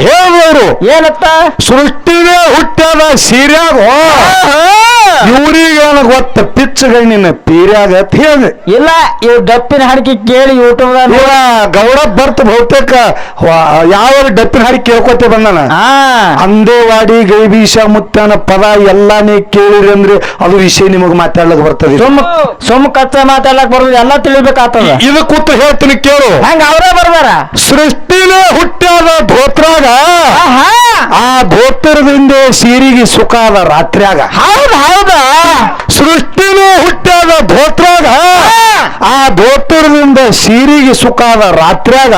ಹೇಳಿದವರು ಏನತ್ತ ಸೃಷ್ಟಿಗೆ ಹುಟ್ಟ್ಯಾದ ಸೀರ್ಯಾಗ ಇವ್ರಿಗೇನ ಗೊತ್ತ ಪಿಚ್ಚಗಣ್ಣಿನ ಪೀರ್ಯಾಗ ಅಂತ ಹೇಳಿದೆ. ಇಲ್ಲ ಇವ್ ಡಪ್ಪಿನ ಹಾಡಿಕೆ ಕೇಳಿ ಯೂಟ್ಯೂಬ್ ಗೌಡ ಬರ್ತ ಬಹುತೇಕ ಯಾವ ಡಪ್ಪಿನ ಹಾಡಿ ಕೇಳ್ಕೊತೆ ಬಂದಾನ. ಅಂದೇವಾಡಿ ಗೈಬೀಶ ಮುತ್ತನ ಪದ ಎಲ್ಲಾನೇ ಕೇಳಿರಿ ಅಂದ್ರೆ ಅದು ವಿಷಯ ನಿಮಗ್ ಮಾತಾಡ್ಲಕ್ ಬರ್ತದೆ. ಸುಮ್ ಕಚ್ಚ ಮಾತಾಡ್ಲಕ್ ಬರ್ತದೆ, ಎಲ್ಲ ತಿಳಿಬೇಕಾಗ್ತದ. ಇದು ಕೂತು ಹೇಳ್ತೀನಿ ಕೇಳು. ಹಂಗ ಅವರೇ ಬರ್ದಾರ. ಸೃಷ್ಟಿನೇ ಹುಟ್ಟ್ಯಾದ ಧೋತ್ರಾಗ ಆ ಧೋತ್ರದಿಂದ ಸೀರಿಗೆ ಸುಖ ಅದ ರಾತ್ರಿಯಾಗ. ಹೌದಾ ಸೃಷ್ಟಿನೇ ಹುಟ್ಟ್ಯಾದ ಧೋತ್ರಾಗ ಆ ಧೋತ್ರದಿಂದ ಸೀರಿಗೆ ಸುಖ ಅದ ರಾತ್ರಿಯಾಗ.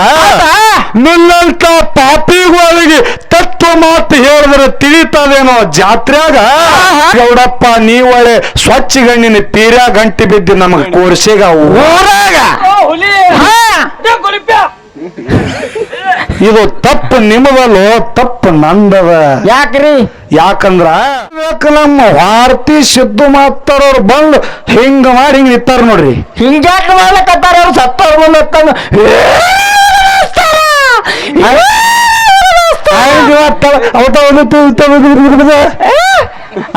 ನಿನ್ನಂತ ಪಾಪಿಗಳಿಗೆ ತತ್ವ ಮಾತು ಹೇಳಿದ್ರೆ ತಿಳಿತದೇನೋ ಜಾತ್ರ್ಯಾಗ. ಗೌಡಪ್ಪ ನೀವಳೆ ಸ್ವಚ್ಛ ಗಣ್ಣಿನ ತೀರ್ಯಾ ಗಂಟಿ ಬಿದ್ದು ನಮಗ ಕೋರ್ಸಿಗ ಊರಾಗ. ಇದು ತಪ್ಪು ನಿಮ್ಮದಲ್ಲೋ, ತಪ್ಪು ನಂದದ. ಯಾಕ್ರಿ? ಯಾಕಂದ್ರ ನಮ್ಮ ಭಾರತಿ ಸಿದ್ದು ಮಾತಾಡೋರು ಬಂದು ಹಿಂಗ ಮಾಡಿ ಹಿಂಗ ನಿಂತಾರ ನೋಡ್ರಿ. ಹಿಂಗ್ಯಾಕ ಮಾಡ್ಲಕತ್ತಾರ ಅವ್ರು ಸತ್ತವ್ರ ಮುಂದೆ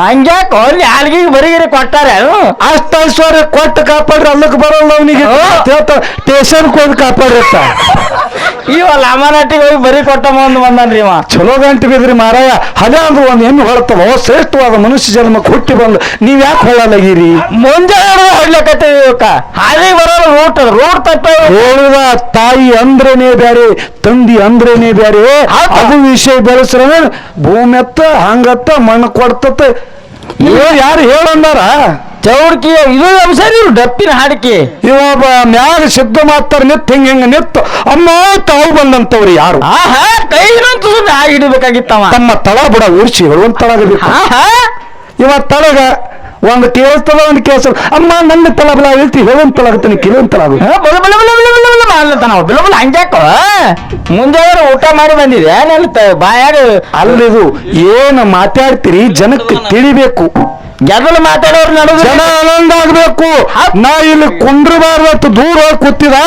ಹಂಗ್ಯಾಕ ಯಾಲ್ಗಿ ಬರಿಗಿರಿ ಕೊಟ್ಟಾರ. ಅಷ್ಟ ಐಶ್ವರ್ಯ ಕೊಟ್ಟು ಕಾಪಾಡ್ರಿ, ಅಲ್ಲಕ್ಕೆ ಬರೋಲ್ಲ ಅವನಿಗೆ ಸ್ಟೇಷನ್ಗೆ ಹೋಗಿ ಕಾಪಾಡಿರ್ತ. ಇವಲ್ಲ ಅಮರಾಟಿಗೆ ಹೋಗಿ ಬರಿ ಕೊಟ್ಟ ಮುಂದ್ ಬಂದನ್ರಿ ಇವ. ಚಲೋ ಗಂಟೆ ಬಿದ್ರಿ ಮಾರಾಯ. ಹಲೆ ಅಂದ್ರೆ ಒಂದು ಹೆಣ್ಣು ಹೊಳ್ತವ, ಶ್ರೇಷ್ಠವಾದ ಮನುಷ್ಯ ಜನ್ಮಕ್ಕೆ ಹುಟ್ಟಿ ಬಂದು ನೀವ್ ಯಾಕೆ ಹೊಳ್ಳಲಾಗಿರಿ? ಮುಂಜಾನೆ ಹೊಡ್ಲಕತ್ತೀವಿ ಇವಕ್ಕ. ಹಾಗೆ ಬರೋರು ರೂಟ್ ತಪ್ಪ ಹೇಳಿದ ತಾಯಿ ಅಂದ್ರೇನೆ ಬ್ಯಾರೆ, ತಂದಿ ಅಂದ್ರೇನೆ ಬ್ಯಾರೆ. ಅದು ವಿಷಯ ಬೆಳೆಸ್ರ ಭೂಮಿ ಎತ್ತ ಹಂಗತ್ತ ಮಣ್ಣು ಕೊಡ್ತತ್ತ. ಯಾರು ಹೇಳಂದಾರ? ಚೌಡ್ಕಿ ಇದು ಸರಿ ಡಪ್ಪಿನ ಹಾಡಿಕೆ. ಇವಾಗ ಮ್ಯಾಗ ಸಿದ್ಧ ಮಾತಾರ ನಿತ್ ಹಿಂಗ ನಿತ್ತು ಅಮ್ಮ ತಾವು ಬಂದಂತವ್ರು ಯಾರು? ಕೈ ಹಿಡಿಬೇಕಾಗಿತ್ತವ. ತಮ್ಮ ತಳ ಬಿಡ ಉರ್ಸಿ ಒಂದ್ ತಳಗಬೇಕು. ಇವ ತಳಗ ಒಂದು ಕೇಳಿಸ್ತದ ಒಂದು ಕೇಳಿಸ ಅಮ್ಮ ನನ್ನ ತಳ ಬಲ ಹೇಳ್ತಿ ಹೇಳೊಂದ್ ತಳಗತ್ತಾನೆ ಕೆಲವೊಂದ್ ತಳ ಹಂಗ್ಯಾಕ ಮುಂಜಾನೆ ಊಟ ಮಾಡಿ ಬಂದಿದೆ ಬಾಯಾಗ. ಅಲ್ಲಿದು ಏನು ಮಾತಾಡ್ತೀರಿ ಜನಕ್ಕೆ ತಿಳಿಬೇಕು. ಗೆದಲು ಮಾತಾಡೋರು ನಡುವ ಜನ ಆನಂದ ಆಗ್ಬೇಕು. ನಾ ಇಲ್ಲಿ ಕುಂಡ್ರಬಾರ್ದತ್ತು ದೂರ ಕೂತಿದ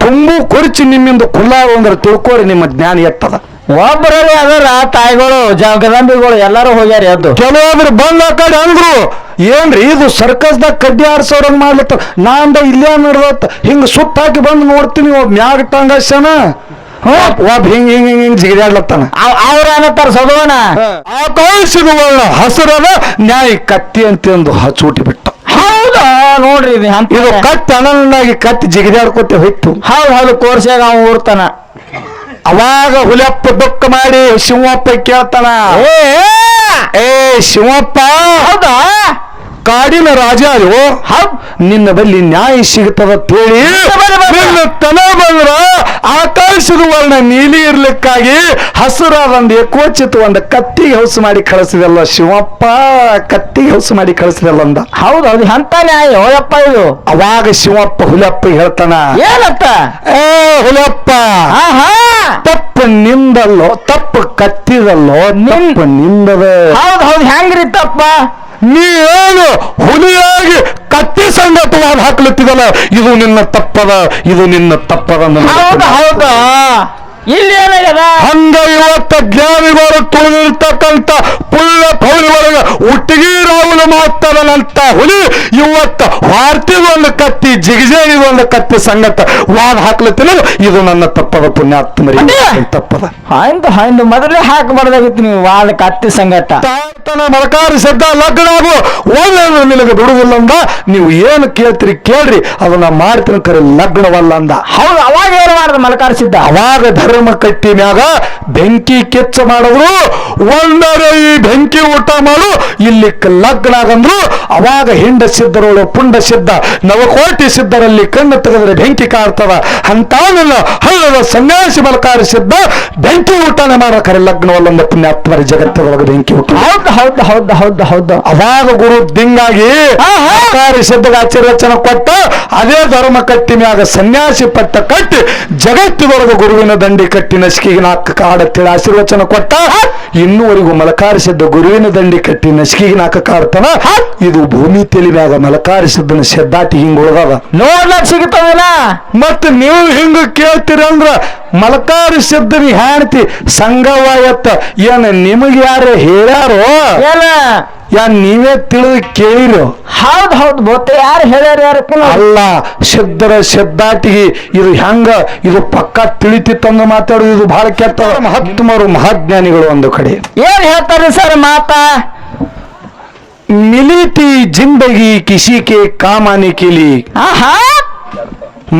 ತುಂಬು ಕೊರಿಚಿ ನಿಮ್ಮಿಂದ ಕುಲ್ಲಾಗ ಅಂದ್ರೆ ತಿಳ್ಕೋರಿ ನಿಮ್ಮ ಜ್ಞಾನ ಎತ್ತದ. ಒಬ್ಬರಲ್ಲಿ ಅದರ ತಾಯಿಗಳು ಜಗದಂಬಿಗಳು ಎಲ್ಲರೂ ಹೋಗ್ಯಾರ. ಅದು ಕೆಲವೊಬ್ರು ಬಂದ ಕಡೆ ಅಂದ್ರು ಏನ್ರಿ ಇದು ಸರ್ಕಸ್ದಾಗ ಕಡ್ಡಿ ಆಡ್ಸೋರಂಗ್ ಮಾಡ್ಲತ್ತ. ನಾ ಅಂದ ಇಲ್ಲೇ ನಡೆದತ್ತ ಹಿಂಗ ಸುತ್ತ ಹಾಕಿ ಬಂದು ನೋಡ್ತೀನಿ ಒಬ್ಬ ಮ್ಯಾಗ ಟಂಗಸ್ಯನ ಒಬ್ಬ ಹಿಂಗ್ ಹಿಂಗ್ ಹಿಂಗ್ ಹಿಂಗ್ ಜಿಗಿದಾಡ್ಲತ್ತಾನ. ಅವ್ರ ಏನತ್ತಾರ ಸದೋಣ ಆಕಾಶದ ವರ್ಣ ಹಸಿರದ ನ್ಯಾಯ ಕತ್ತಿ ಅಂತಂದು ಹಚ್ಚೂಟಿ ಬಿಟ್ಟ. ಹೌದಾ ನೋಡ್ರಿ ಇದು ಕತ್ತಿ ಅನಂದಾಗಿ ಕತ್ತಿ ಜಿಗಿದಾಡ್ಕೊತೆ ಹೋಯ್ತು. ಹೌದು ಕೋರ್ಸ್ಯಾಗ ಅವ ಊರ್ತಾನ. ಅವಾಗ ಹುಲಿಯಪ್ಪ ದುಃಖ ಮಾಡಿ ಶಿವಪ್ಪ ಕೇಳ್ತಾನ, ಏ ಶಿವಪ್ಪ ಹೌದಾ ಕಾಡಿನ ರಾಜ ಅದು ನಿನ್ನ ಬಲ್ಲಿ ನ್ಯಾಯ ಸಿಗ್ತದ ಹೇಳಿ ನಿನ್ನ ತನ ಬಂದ್ರ ಆಕಾಶದ ವರ್ಣ ನೀಲಿ ಇರ್ಲಿಕ್ಕಾಗಿ ಹಸುರಾದಂದು ಏಕೋಚಿತ ಒಂದು ಕತ್ತಿಗೆ ಹೌಸು ಮಾಡಿ ಕಳಿಸಿದಲ್ಲ ಶಿವಪ್ಪ, ಕತ್ತಿಗೆ ಹೌಸು ಮಾಡಿ ಕಳಿಸಿದಲ್ಲ ಅಂದ. ಹೌದೌದು ಅಂತ ನ್ಯಾಯ ಹೋಯಪ್ಪ ಇದು. ಅವಾಗ ಶಿವಪ್ಪ ಹುಲಿಯಪ್ಪ ಹೇಳ್ತಾನ, ಏನತ್ತ? ಏ ಹುಲಿಯಪ್ಪ ತಪ್ಪು ನಿಂದಲ್ಲೋ, ತಪ್ಪು ಕತ್ತಿದಲ್ಲೋ, ತಪ್ಪು ನಿಂದದ. ಹೌದೌದು ಹೆಂಗ್ರಿ ತಪ್ಪ? ನೀನು ಹುಲಿಯಾಗಿ ಕತ್ತಿ ಸಂಗತವಾದ ಹಾಕ್ಲತ್ತಿದಲ್ಲ, ಇದು ನಿನ್ನ ತಪ್ಪದ, ಇದು ನಿನ್ನ ತಪ್ಪದ. ಹೌದಾ ಇಲ್ಲಿ ಏನಾಗ್ಯದ? ಹಂಗ ಇವತ್ತ ಜ್ಞಾನಿಗಳು ತುಳಿದಿರ್ತಕ್ಕಂಥ ಪುಳ್ಳ ಪೌಳಿ ಒಳಗ ಒಟ್ಟಿಗೆ ರಾಹುಲ ಮಾತಾಡನಂತ ಹುಲಿ ಇವತ್ತ ವಾರ್ತಿಗೊಂದು ಕತ್ತಿ ಜಿಗಿಜೇನಿಗೊಂದು ಕತ್ತಿ ಸಂಗತ ವಾದ ಹಾಕ್ಲತ್ತಿನ, ಇದು ನನ್ನ ತಪ್ಪದ ಪುಣ್ಯಾತ್ಮರಿ ತಪ್ಪದ. ಹಾಯ್ದು ಮೊದಲೇ ಹಾಕಬಾರ್ದಾಗಿತ್ತು ನೀವು ವಾದ ಕತ್ತಿ ಸಂಗತ. ಮರಕಾರಿ ಸದ್ದ ಲಗ್ನ ಆಗು ಒಳ್ಳೆ ನಿನಗೆ ಬಿಡುವುದಿಲ್ಲ ಅಂದ. ನೀವು ಏನು ಕೇಳ್ತೀರಿ ಕೇಳ್ರಿ, ಅದನ್ನ ಮಾಡ್ತೀನಿ ಕರೆ ಲಗ್ನವಲ್ಲ ಅಂದ. ಹೌದು ಅವಾಗ ಏನು ಮಾಡಿದ ಮಲಕಾರ ಸಿದ್ಧ? ಅವಾಗ ಧರ್ಮ ಕಟ್ಟಿ ಮ್ಯಾಗ ಬೆಂಕಿ ಕೆಚ್ಚ ಮಾಡಿದ್ರು, ಒಂದರ ಈ ಬೆಂಕಿ ಊಟ ಮಾಡು ಇಲ್ಲಿ ಲಗ್ನ ಆಗಂದ್ರು. ಅವಾಗ ಹಿಂಡ ಸಿದ್ಧರೋಳು ಪುಂಡ ಸಿದ್ಧ ನವಕೋಟಿ ಸಿದ್ಧರಲ್ಲಿ ಕಣ್ಣು ತೆಗೆದ್ರೆ ಬೆಂಕಿ ಕಾಡ್ತದ ಅಂತ ಹಳ್ಳದ ಸನ್ಯಾಸಿ ಮಲಕಾರ ಸಿದ್ಧ ಬೆಂಕಿ ಊಟನೇ ಮಾಡೋ ಕರೆ ಲಗ್ನವಲ್ಲ ಪುಣ್ಯಾತ್ಮರಿ ಜಗತ್ತೊಳಗೆ ಬೆಂಕಿ ಊಟ. ಹೌದು ಅವಾಗ ಗುರು ದಿಂಗಾಗಿ ಸಿದ್ಧಗ ಆಶೀರ್ವಚನ ಕೊಟ್ಟ ಅದೇ ಧರ್ಮ ಕಟ್ಟಿ ಮ್ಯಾಗ ಸನ್ಯಾಸಿ ಪಟ್ಟ ಕಟ್ಟಿ ಜಗತ್ತಿನೊಳಗೆ ಗುರುವಿನ ದಂಡಿ ಕಟ್ಟಿ ನಸಿಕಿಗೆ ನಾಲ್ಕು ಕಾಡತ್ತೇಳಿ ಆಶೀರ್ವಚನ ಕೊಟ್ಟ. ಇನ್ನೂವರೆಗೂ ಮಲಕಾರಿಸಿದ್ದ ಗುರುವಿನ ದಂಡಿ ಕಟ್ಟಿ ನಸಿಕಿಗೆ ನಾಕ ಕಾಡ್ತಾನ. ಇದು ಭೂಮಿ ತೆಲಿಮ್ಯಾಗ ಮಲಕಾರಿಸಿದ್ದನ ಶೆದ್ದಾಟಿ ಹಿಂಗ್ ಉಳ್ದದ. ನೋಡ್ಲಕ್ ಸಿಗ್ತದಲ್ಲ. ಮತ್ ನೀವು ಹಿಂಗ ಕೇಳ್ತೀರ ಅಂದ್ರ ಮಲಕಾರಿಸಿದ್ದನ ಹೆಣ್ತಿ ಸಂಗವಾಯತ್ತ ಏನ್ ನಿಮಗೆ ಯಾರು ಹೇಳ್ಯಾರೋ ಏನ ನೀವೇ ತಿಳಿದು ಕೇಳಿರೋ? ಹೌದ್ ಹೌದ್ ಬೋತೆ ಯಾರು ಹೇಳ್ಯಾರ ಯಾರಕ್ಕ ಅಲ್ಲ, ಶಬ್ದರ ಶಬ್ದಾಟಿಗೆ ಇದು ಹೆಂಗ ಇದು ಪಕ್ಕ ತಿಳಿತಿತ್ತಂದು ಮಾತಾಡೋದು ಇದು ಬಹಳ ಕೆಟ್ಟ. ಮಹಾತ್ಮರು ಮಹಾಜ್ಞಾನಿಗಳು ಒಂದು ಕಡೆ ಏನ್ ಹೇಳ್ತಾರ್ರಿ ಸರ್ ಮಾತಾ? मिली थी जिंदगी किसी के काम आने के लिए, ಆಹಾ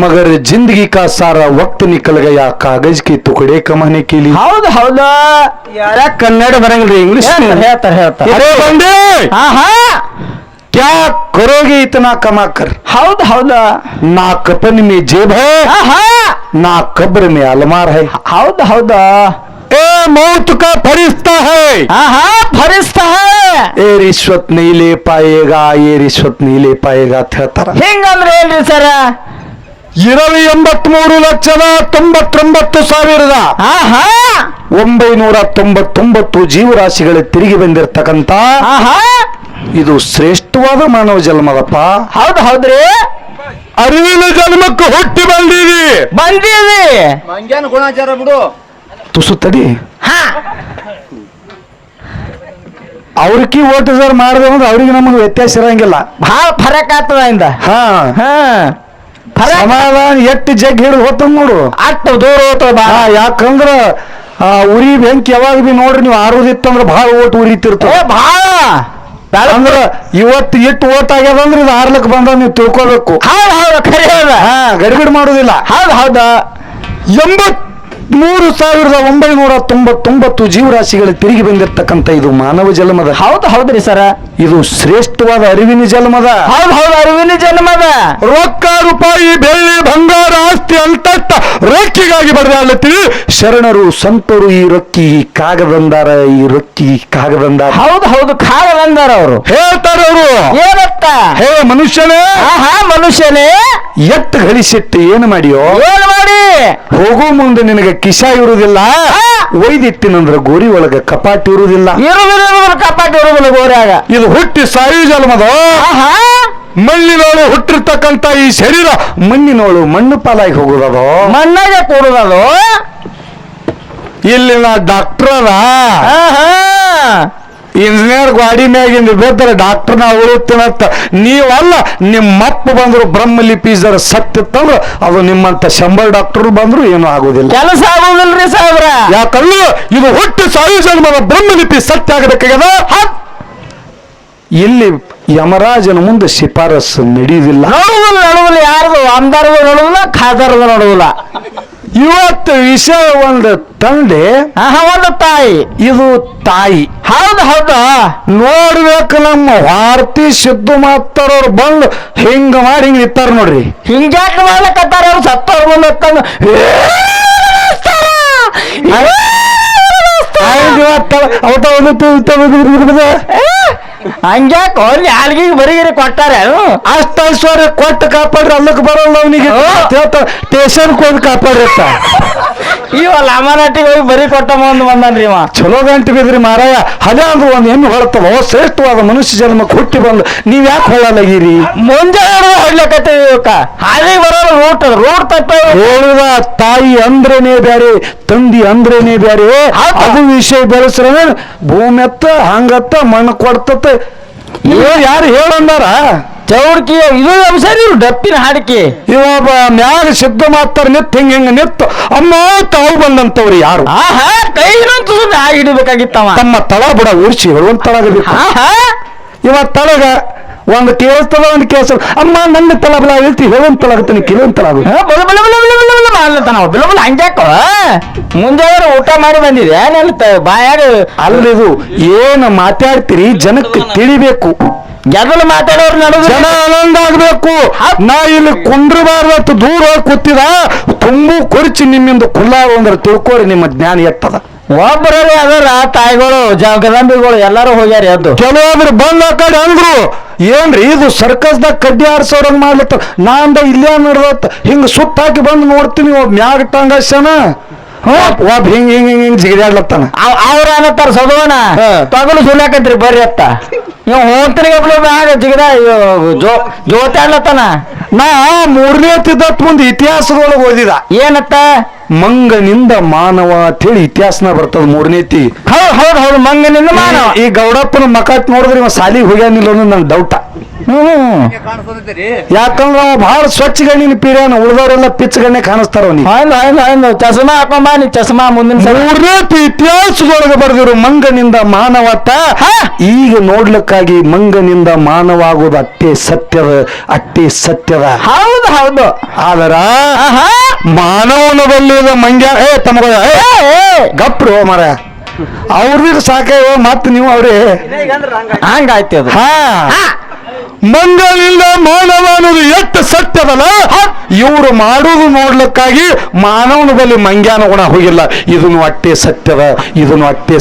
मगर जिंदगी का सारा वक्त निकल गया कागज के टुकड़े कमाने के लिए. ಹೌದ್ ಹೌದ. ಯಾಕೆ ಕನ್ನಡ ಬರಂಗಿಲ್ರಿ ಇಂಗ್ಲಿಷ್? ಹೇಳ್ತಾರ ಹೇಳ್ತಾರ. अरे बंदे ಆಹಾ क्या करोगे इतना कमा कर? ಹೌದ್ ಹೌದ. ना कफन में जेब है ಆಹಾ ना कब्र में अलमार है. ಹೌದ್ ಹೌದ. ए मौत का फरिश्ता है, ಆಹಾ ಫರಿಸ್ತಾ ए रिश्वत नहीं ले पाएगा, ये रिश्वत नहीं ले पाएगा ಅಂತ ಹೇಳ್ತಾರ. ಹಿಂಗಂದ್ರೆ ಏನ್ರಿ ಸರ? 83,99,99,999 ಆಹಾ 999 ಜೀವರಾಶಿಗಳು ತಿರುಗಿ ಬಂದಿರತಕ್ಕಂತ ಆಹಾ ಇದು ಶ್ರೇಷ್ಠವಾದ ಮಾನವ ಜನ್ಮದಪ್ಪ. ಹೌದ್ ಹೌದ್ರಿ. ಅರಿವಿನ ಜನ್ಮಕ್ಕೆ ಹುಟ್ಟಿ ಬಂದೀವಿ. ಬಂದೀವಿ. ಮಂಗ್ಯಾನ ಗುಣಾಚಾರ ಬಿಡು. ತುಸು ತಡಿ, ಹಾ ಅವ್ರಿಗೆ ಓಟ್ ಸರ್ ಮಾಡಿದೆ ಅಂದ್ರೆ ಅವ್ರಿಗೆ ನಮಗೆ ವ್ಯತ್ಯಾಸ ಇರಂಗಿಲ್ಲ. ಭಾಳ ಫರಕ್ ಆಗ್ತದ ಇಂದ. ಹಾ ಹಾ ಫರಕ್ ಸಮಾಧಾನ ಎಷ್ಟು ಜಗ್ ಹಿಡಿದು ಹೋತಂಗ್ ನೋಡು. ಅಷ್ಟು ದೂರ ಹೋಗ್ತದ ಬಾ. ಹಾ, ಯಾಕಂದ್ರ ಉರಿ ಬೆಂಕಿ ಯಾವಾಗ ಬಿ ನೋಡ್ರಿ ನೀವು ಆರೋದಿತ್ತಂದ್ರ ಬಹಳ ಓಟ್ ಉರಿತಿರ್ತವೆ. ಭಾಳ ಅಂದ್ರ ಇವತ್ತು ಇಟ್ಟು ಓಟ್ ಆಗ್ಯದ ಅಂದ್ರೆ ಇದು ಆರ್ಲಕ್ ಬಂದ ನೀವು ತಿಳ್ಕೊಬೇಕು. ಹೌದ್ ಹೌದು ಖರೆ ಅದ. ಹಾ, ಗಡಿಬಿಡಿ ಮಾಡೋದಿಲ್ಲ. ಹೌದ್ ಹೌದ. 83,999 ಜೀವರಾಶಿಗಳು ತಿರುಗಿ ಬಂದಿರತಕ್ಕಂತ ಇದು ಮಾನವ ಜನ್ಮದ. ಹೌದ್ ಹೌದ್ರಿ ಸರ. ಇದು ಶ್ರೇಷ್ಠವಾದ ಅರಿವಿನ ಜನ್ಮದ. ಹೌದ್ ಹೌದು ಅರಿವಿನ ಜನ್ಮದ. ರೊಕ್ಕ ರೂಪಾಯಿ ಬೆಳ್ಳಿ ಬಂಗಾರ ಆಸ್ತಿ ಅಂತಸ್ತ ರೊಕ್ಕಿಗಾಗಿ ಬಡದಾಡ್ಲತ್ತೀವಿ. ಶರಣರು ಸಂತರು ಈ ರೊಕ್ಕಿ ಕಾಗದಂದಾರ, ಈ ರೊಕ್ಕಿ ಕಾಗದಂದಾರ ಹೌದ್ ಹೌದು ಖಾಗದಂದಾರ ಅವರು ಹೇಳ್ತಾರ. ಅವರು ಏನತ್ತ? ಹೇ ಮನುಷ್ಯನೇ, ಆಹಾ ಮನುಷ್ಯನೇ ಎತ್ತು ಗಳಿಸಿಟ್ಟು ಏನು ಮಾಡಿಯೋ? ಏನ್ ಮಾಡಿ? ಹೋಗೋ ಮುಂದೆ ನಿನಗೆ ಕಿಶ ಇರುವುದಿಲ್ಲ, ಒಯ್ದಿಟ್ಟಿನಂದ್ರ ಗೋರಿ ಒಳಗ ಕಪಾಟಿ ಇರುವುದಿಲ್ಲ. ಇರುವುದಿಲ್ಲ ಕಪಾಟಿ ಇರುವುದಿಲ್ಲ ಗೋರ್ಯಾಗ. ಇದು ಹುಟ್ಟಿ ಸಾಯು ಜನ್ಮದ. ಆಹಾ ಮಣ್ಣಿನೋಳು ಹುಟ್ಟಿರ್ತಕ್ಕಂತ ಈ ಶರೀರ ಮಣ್ಣಿನೋಳು ಮಣ್ಣು ಪಾಲಾಗಿ ಹೋಗುದದು. ಮಣ್ಣಾಗೆ ಕೂಡುದದು. ಇಲ್ಲಿನ ಡಾಕ್ಟರ್ ಅದ, ಆಹಾ ಇಂಜಿನಿಯರ್ ಗಾಡಿ ಮ್ಯಾಗಿಂದ ಬೇರೆ ಡಾಕ್ಟರ್ನ ಉಳಿತೀನಂತ ನೀವಲ್ಲ. ನಿಮ್ಮಪ್ಪ ಬಂದ್ರು ಬ್ರಹ್ಮಲಿಪಿಸರ್ ಸತ್ತಿತ್ತಂದ್ರ ಅದು ನಿಮ್ಮಂತ 100 ಡಾಕ್ಟರ್ ಬಂದ್ರು ಏನು ಆಗುದಿಲ್ಲ. ಕೆಲಸ ಆಗುದಿಲ್ರಿ ಸಾಹೇಬ್ರ. ಯಾಕಂದ್ರೆ ಇದು ಹುಟ್ಟು ಸಾಯು ಜನ್ಮದ ಬ್ರಹ್ಮಲಿಪಿ ಸತ್ಯ ಆಗಬೇಕಾಗ್ಯದ. ಇಲ್ಲಿ ಯಮರಾಜನ ಮುಂದೆ ಶಿಫಾರಸು ನಡೆಯುವುದಿಲ್ಲ. ನಡುವುದಿಲ್ಲ ಯಾರ್ದು ಆಮದಾರದು ನಡುವುದಿಲ್ಲ, ಖಾದರ್ದು ನಡುವುದಿಲ್ಲ. ಇವತ್ತು ವಿಷಯ ಒಂದು ತಂದೆ, ಆಹಾ ಒಂದು ತಾಯಿ. ಇದು ತಾಯಿ. ಹೌದು ಹೌದು ನೋಡ್ಬೇಕು. ನಮ್ಮ ಭಾರತಿ ಸಿದ್ದು ಮಾತಾಡೋರು ಬಂದು ಹಿಂಗ ಮಾಡಿ ಹಿಂಗ ನಿಂತಾರ ನೋಡ್ರಿ. ಹಿಂಗ್ಯಾಕ ಮಾಡ್ಲಕತ್ತಾರ ಅವ್ರು ಸತ್ತವ್ರ ಮುಂದೆ ಎತ್ತಂಗ. ಹಂಗ್ಯಾಕ ಯಾರಿಗ ಬರಿಗಿರಿ ಕೊಟ್ಟಾರ ಅಷ್ಟ ಐಶ್ವರ್ಯ ಕೊಟ್ಟು ಕಾಪಾಡ್ರಿ, ಅಲ್ಲಕ್ಕೆ ಬರೋಲ್ಲ ಅವನಿಗೆ ಸ್ಟೇಷನ್ಗೆ ಹೋಗಿ ಕಾಪಾಡಿರ್ತ. ಇವಲ್ಲ ಅಮರಾಟಿಗೆ ಹೋಗಿ ಬರಿ ಕೊಟ್ಟ ಮುಂದ್ ಬಂದನ್ರಿ ಇವ. ಚಲೋ ಗಂಟೆ ಬಿದ್ರಿ ಮಾರಾಯ. ಹದ ಅಂದ್ರೆ ಒಂದು ಹೆಣ್ಣು ಹೊಳತವ. ಶ್ರೇಷ್ಠವಾದ ಮನುಷ್ಯ ಜನ್ಮಕ್ಕೆ ಹುಟ್ಟಿ ಬಂದು ನೀವ್ ಯಾಕೆ ಹೊಳ್ಳಲಾಗಿರಿ? ಮುಂಜಾನೆ ಹೊಡ್ಲಕತ್ತೀವಿ ಇವಕ್ಕ. ಹಾದಿಗೆ ಬರೋರು ರೂಟ್ ತಪ್ಪ ಹೇಳುದ ತಾಯಿ ಅಂದ್ರೇನೆ ಬ್ಯಾರೆ, ತಂದಿ ಅಂದ್ರೇನೆ ಬ್ಯಾರೆ. ಅದು ವಿಷಯ ಬೆಳೆಸ್ರ ಭೂಮಿ ಹಂಗತ್ತ ಮಣ್ಣು ಕೊಡ್ತತ್ತ. ಯಾರು ಹೇಳಂದಾರ? ಚೌಡ್ಕಿ ಇದು ಸರಿ ಡಪ್ಪಿನ ಹಾಡಿಕೆ. ಇವಾಗ ಮ್ಯಾಗ ಸಿದ್ಧ ಮಾತಾರ ನಿತ್ ಹಿಂಗ ನಿತ್ತು ಅಮ್ಮ ತಾವು ಬಂದಂತವ್ರು ಯಾರು? ಆಹಾ ಕೈ ಹಾಗೆ ಹಿಡಿಬೇಕಾಗಿತ್ತವ. ತಮ್ಮ ತಳ ಬುಡ ಉರ್ಸಿ ಹೇಳುವಂತ ತಳಗಬೇಕು. ಆಹಾ ಇವ ತಳಗ ಒಂದು ಕೇಳಿಸ್ತದ, ಒಂದು ಕೇಳಿಸ ಅಮ್ಮ ನನ್ನ ತಳ ಬಲ ಹೇಳ್ತಿ ಹೇಳುವಂತ ತಳಗತ್ತಾನೆ ಕೆಲವೊಂದು ತಳಗ ಬಿಲಬಲ್ ಹಂಗ್ಯಾಕ ಮುಂಜಾನೆ ಊಟ ಮಾಡಿ ಬಂದಿದೆ ಬಾಯಾಗ. ಅಲ್ಲಿದು ಏನು ಮಾತಾಡ್ತೀರಿ ಜನಕ್ಕೆ ತಿಳಿಬೇಕು. ಗೆದಲು ಮಾತಾಡೋರು ನಡುವ ಜನ ಆನಂದ ಆಗ್ಬೇಕು. ನಾ ಇಲ್ಲಿ ಕುಂಡ್ರಬಾರ್ದತ್ತು ದೂರ ಕೂತಿದ ತುಂಬು ಕೊರಿಚಿ ನಿಮ್ಮಿಂದ ಕುಲ್ಲಾಗ ಅಂದ್ರೆ ತಿಳ್ಕೋರಿ, ನಿಮ್ಮ ಜ್ಞಾನ ಎತ್ತದ. ಒಬ್ಬರಲ್ಲಿ ಅದರ ತಾಯಿಗಳು ಜಗದಂಬಿಗಳು ಎಲ್ಲಾರು ಹೋಗ್ಯಾರ ಎದ್ದು. ಕೆಲವೊಬ್ರು ಬಂದ ಕಡೆ ಅಂದ್ರು ಏನ್ರಿ ಇದು ಸರ್ಕಸ್ದಾಗ ಕಡ್ಡಿ ಆರ್ಸೋರಂಗ್ ಮಾಡ್ಲತ್ತ. ನಾ ಅಂದ ಇಲ್ಲೇ ನಡ್ದತ್ತ ಹಿಂಗ ಸುತ್ತ ಹಾಕಿ ಬಂದು ನೋಡ್ತೀನಿ ಮ್ಯಾಗ ಟಂಗಸ್ಯನ ಒಬ್ಬ ಹಿಂಗ್ ಹಿಂಗ್ ಹಿಂಗ್ ಹಿಂಗ್ ಜಿಗಿದಾಡ್ಲತ್ತಾನ. ಅವ್ರ ಏನತ್ತಾರ ಸದೋಣ ಹಾ. ತಗಲು ಸುಳ್ಯಾಕತ್ರಿ ಬರ್ರಿ ಅತ್ತ ಇವ್ ಹೋಗ್ತಿರಿ ಮ್ಯಾಗ ಜಿಗದ ಜೋತಾಡ್ಲತ್ತಾನ. ನಾ 3ನೇ ತಿದ್ದತ್ ಮುಂದೆ ಇತಿಹಾಸದೊಳಗೆ ಓದಿದ ಏನತ್ತ ಮಂಗನಿಂದ ಮಾನವ ಅಂತೇಳಿ ಇತಿಹಾಸನ ಬರ್ತದ 3ನೇತಿ. ಹೌದು ಮಂಗನಿಂದ ಮಾನವ. ಈ ಗೌಡಪ್ಪನ ಮಕಾಟ್ ನೋಡಿದ್ರೆ ಇವ ಸಾಲಿಗೆ ಹೋಗ್ಯಾನಿಲ್ಲ ಅನ್ನೋದು ನನ್ ಡೌಟ. ಕಾಣಿಸ್ತೈತಿ ಯಾಕಂದ್ರ ಅವ ಬಹಳ ಸ್ವಚ್ಛ ಗಣ್ಣಿನ ಪೀರ್ಯಾನ, ಉಳಿದವರೆಲ್ಲ ಪಿಚ್ ಗಣ್ಣೆ ಕಾಣಿಸ್ತಾರ ಅವನಿಗೆ. ಹೌದು ಚಸ್ಮಾ ಹಾಕೊಂಬ ನೀ ಚಸ್ಮಾ ಮುಂದಿನ ಸಲ. 3ನೇ ಇತಿಹಾಸದೊಳಗೆ ಬರೆದಿರು ಮಂಗನಿಂದ ಮಾನವತ. ಈಗ ನೋಡ್ಲಿಕ್ಕಾಗಿ ಮಂಗನಿಂದ ಮಾನವ ಆಗೋದು ಅಟ್ಟೆ ಸತ್ಯದ. ಹೌದು ಆದರ ಮಾನವನ ಬಲ್ಲಿದ ಮಂಗ್ಯ ತಮಗ ಗಪ್ರು ಮರ ಅವ್ರಿಗೆ ಸಾಕೇವ ಮತ್ ನೀವು ಅವ್ರೆ ಹಂಗಾಯ್ತು ಅದು. ಹಾ ಮಂಗನಿಂದ ಮಾನವ ಅನ್ನೋದು ಎಷ್ಟು ಸತ್ಯದಲ್ಲ, ಇವ್ರು ಮಾಡುವುದು ನೋಡ್ಲಿಕ್ಕಾಗಿ ಮಾನವನ ಬಳಿ ಮಂಗ್ಯಾನ ಗುಣ ಹೋಗಿಲ್ಲ. ಇದನ್ನು ಅಟ್ಟೆ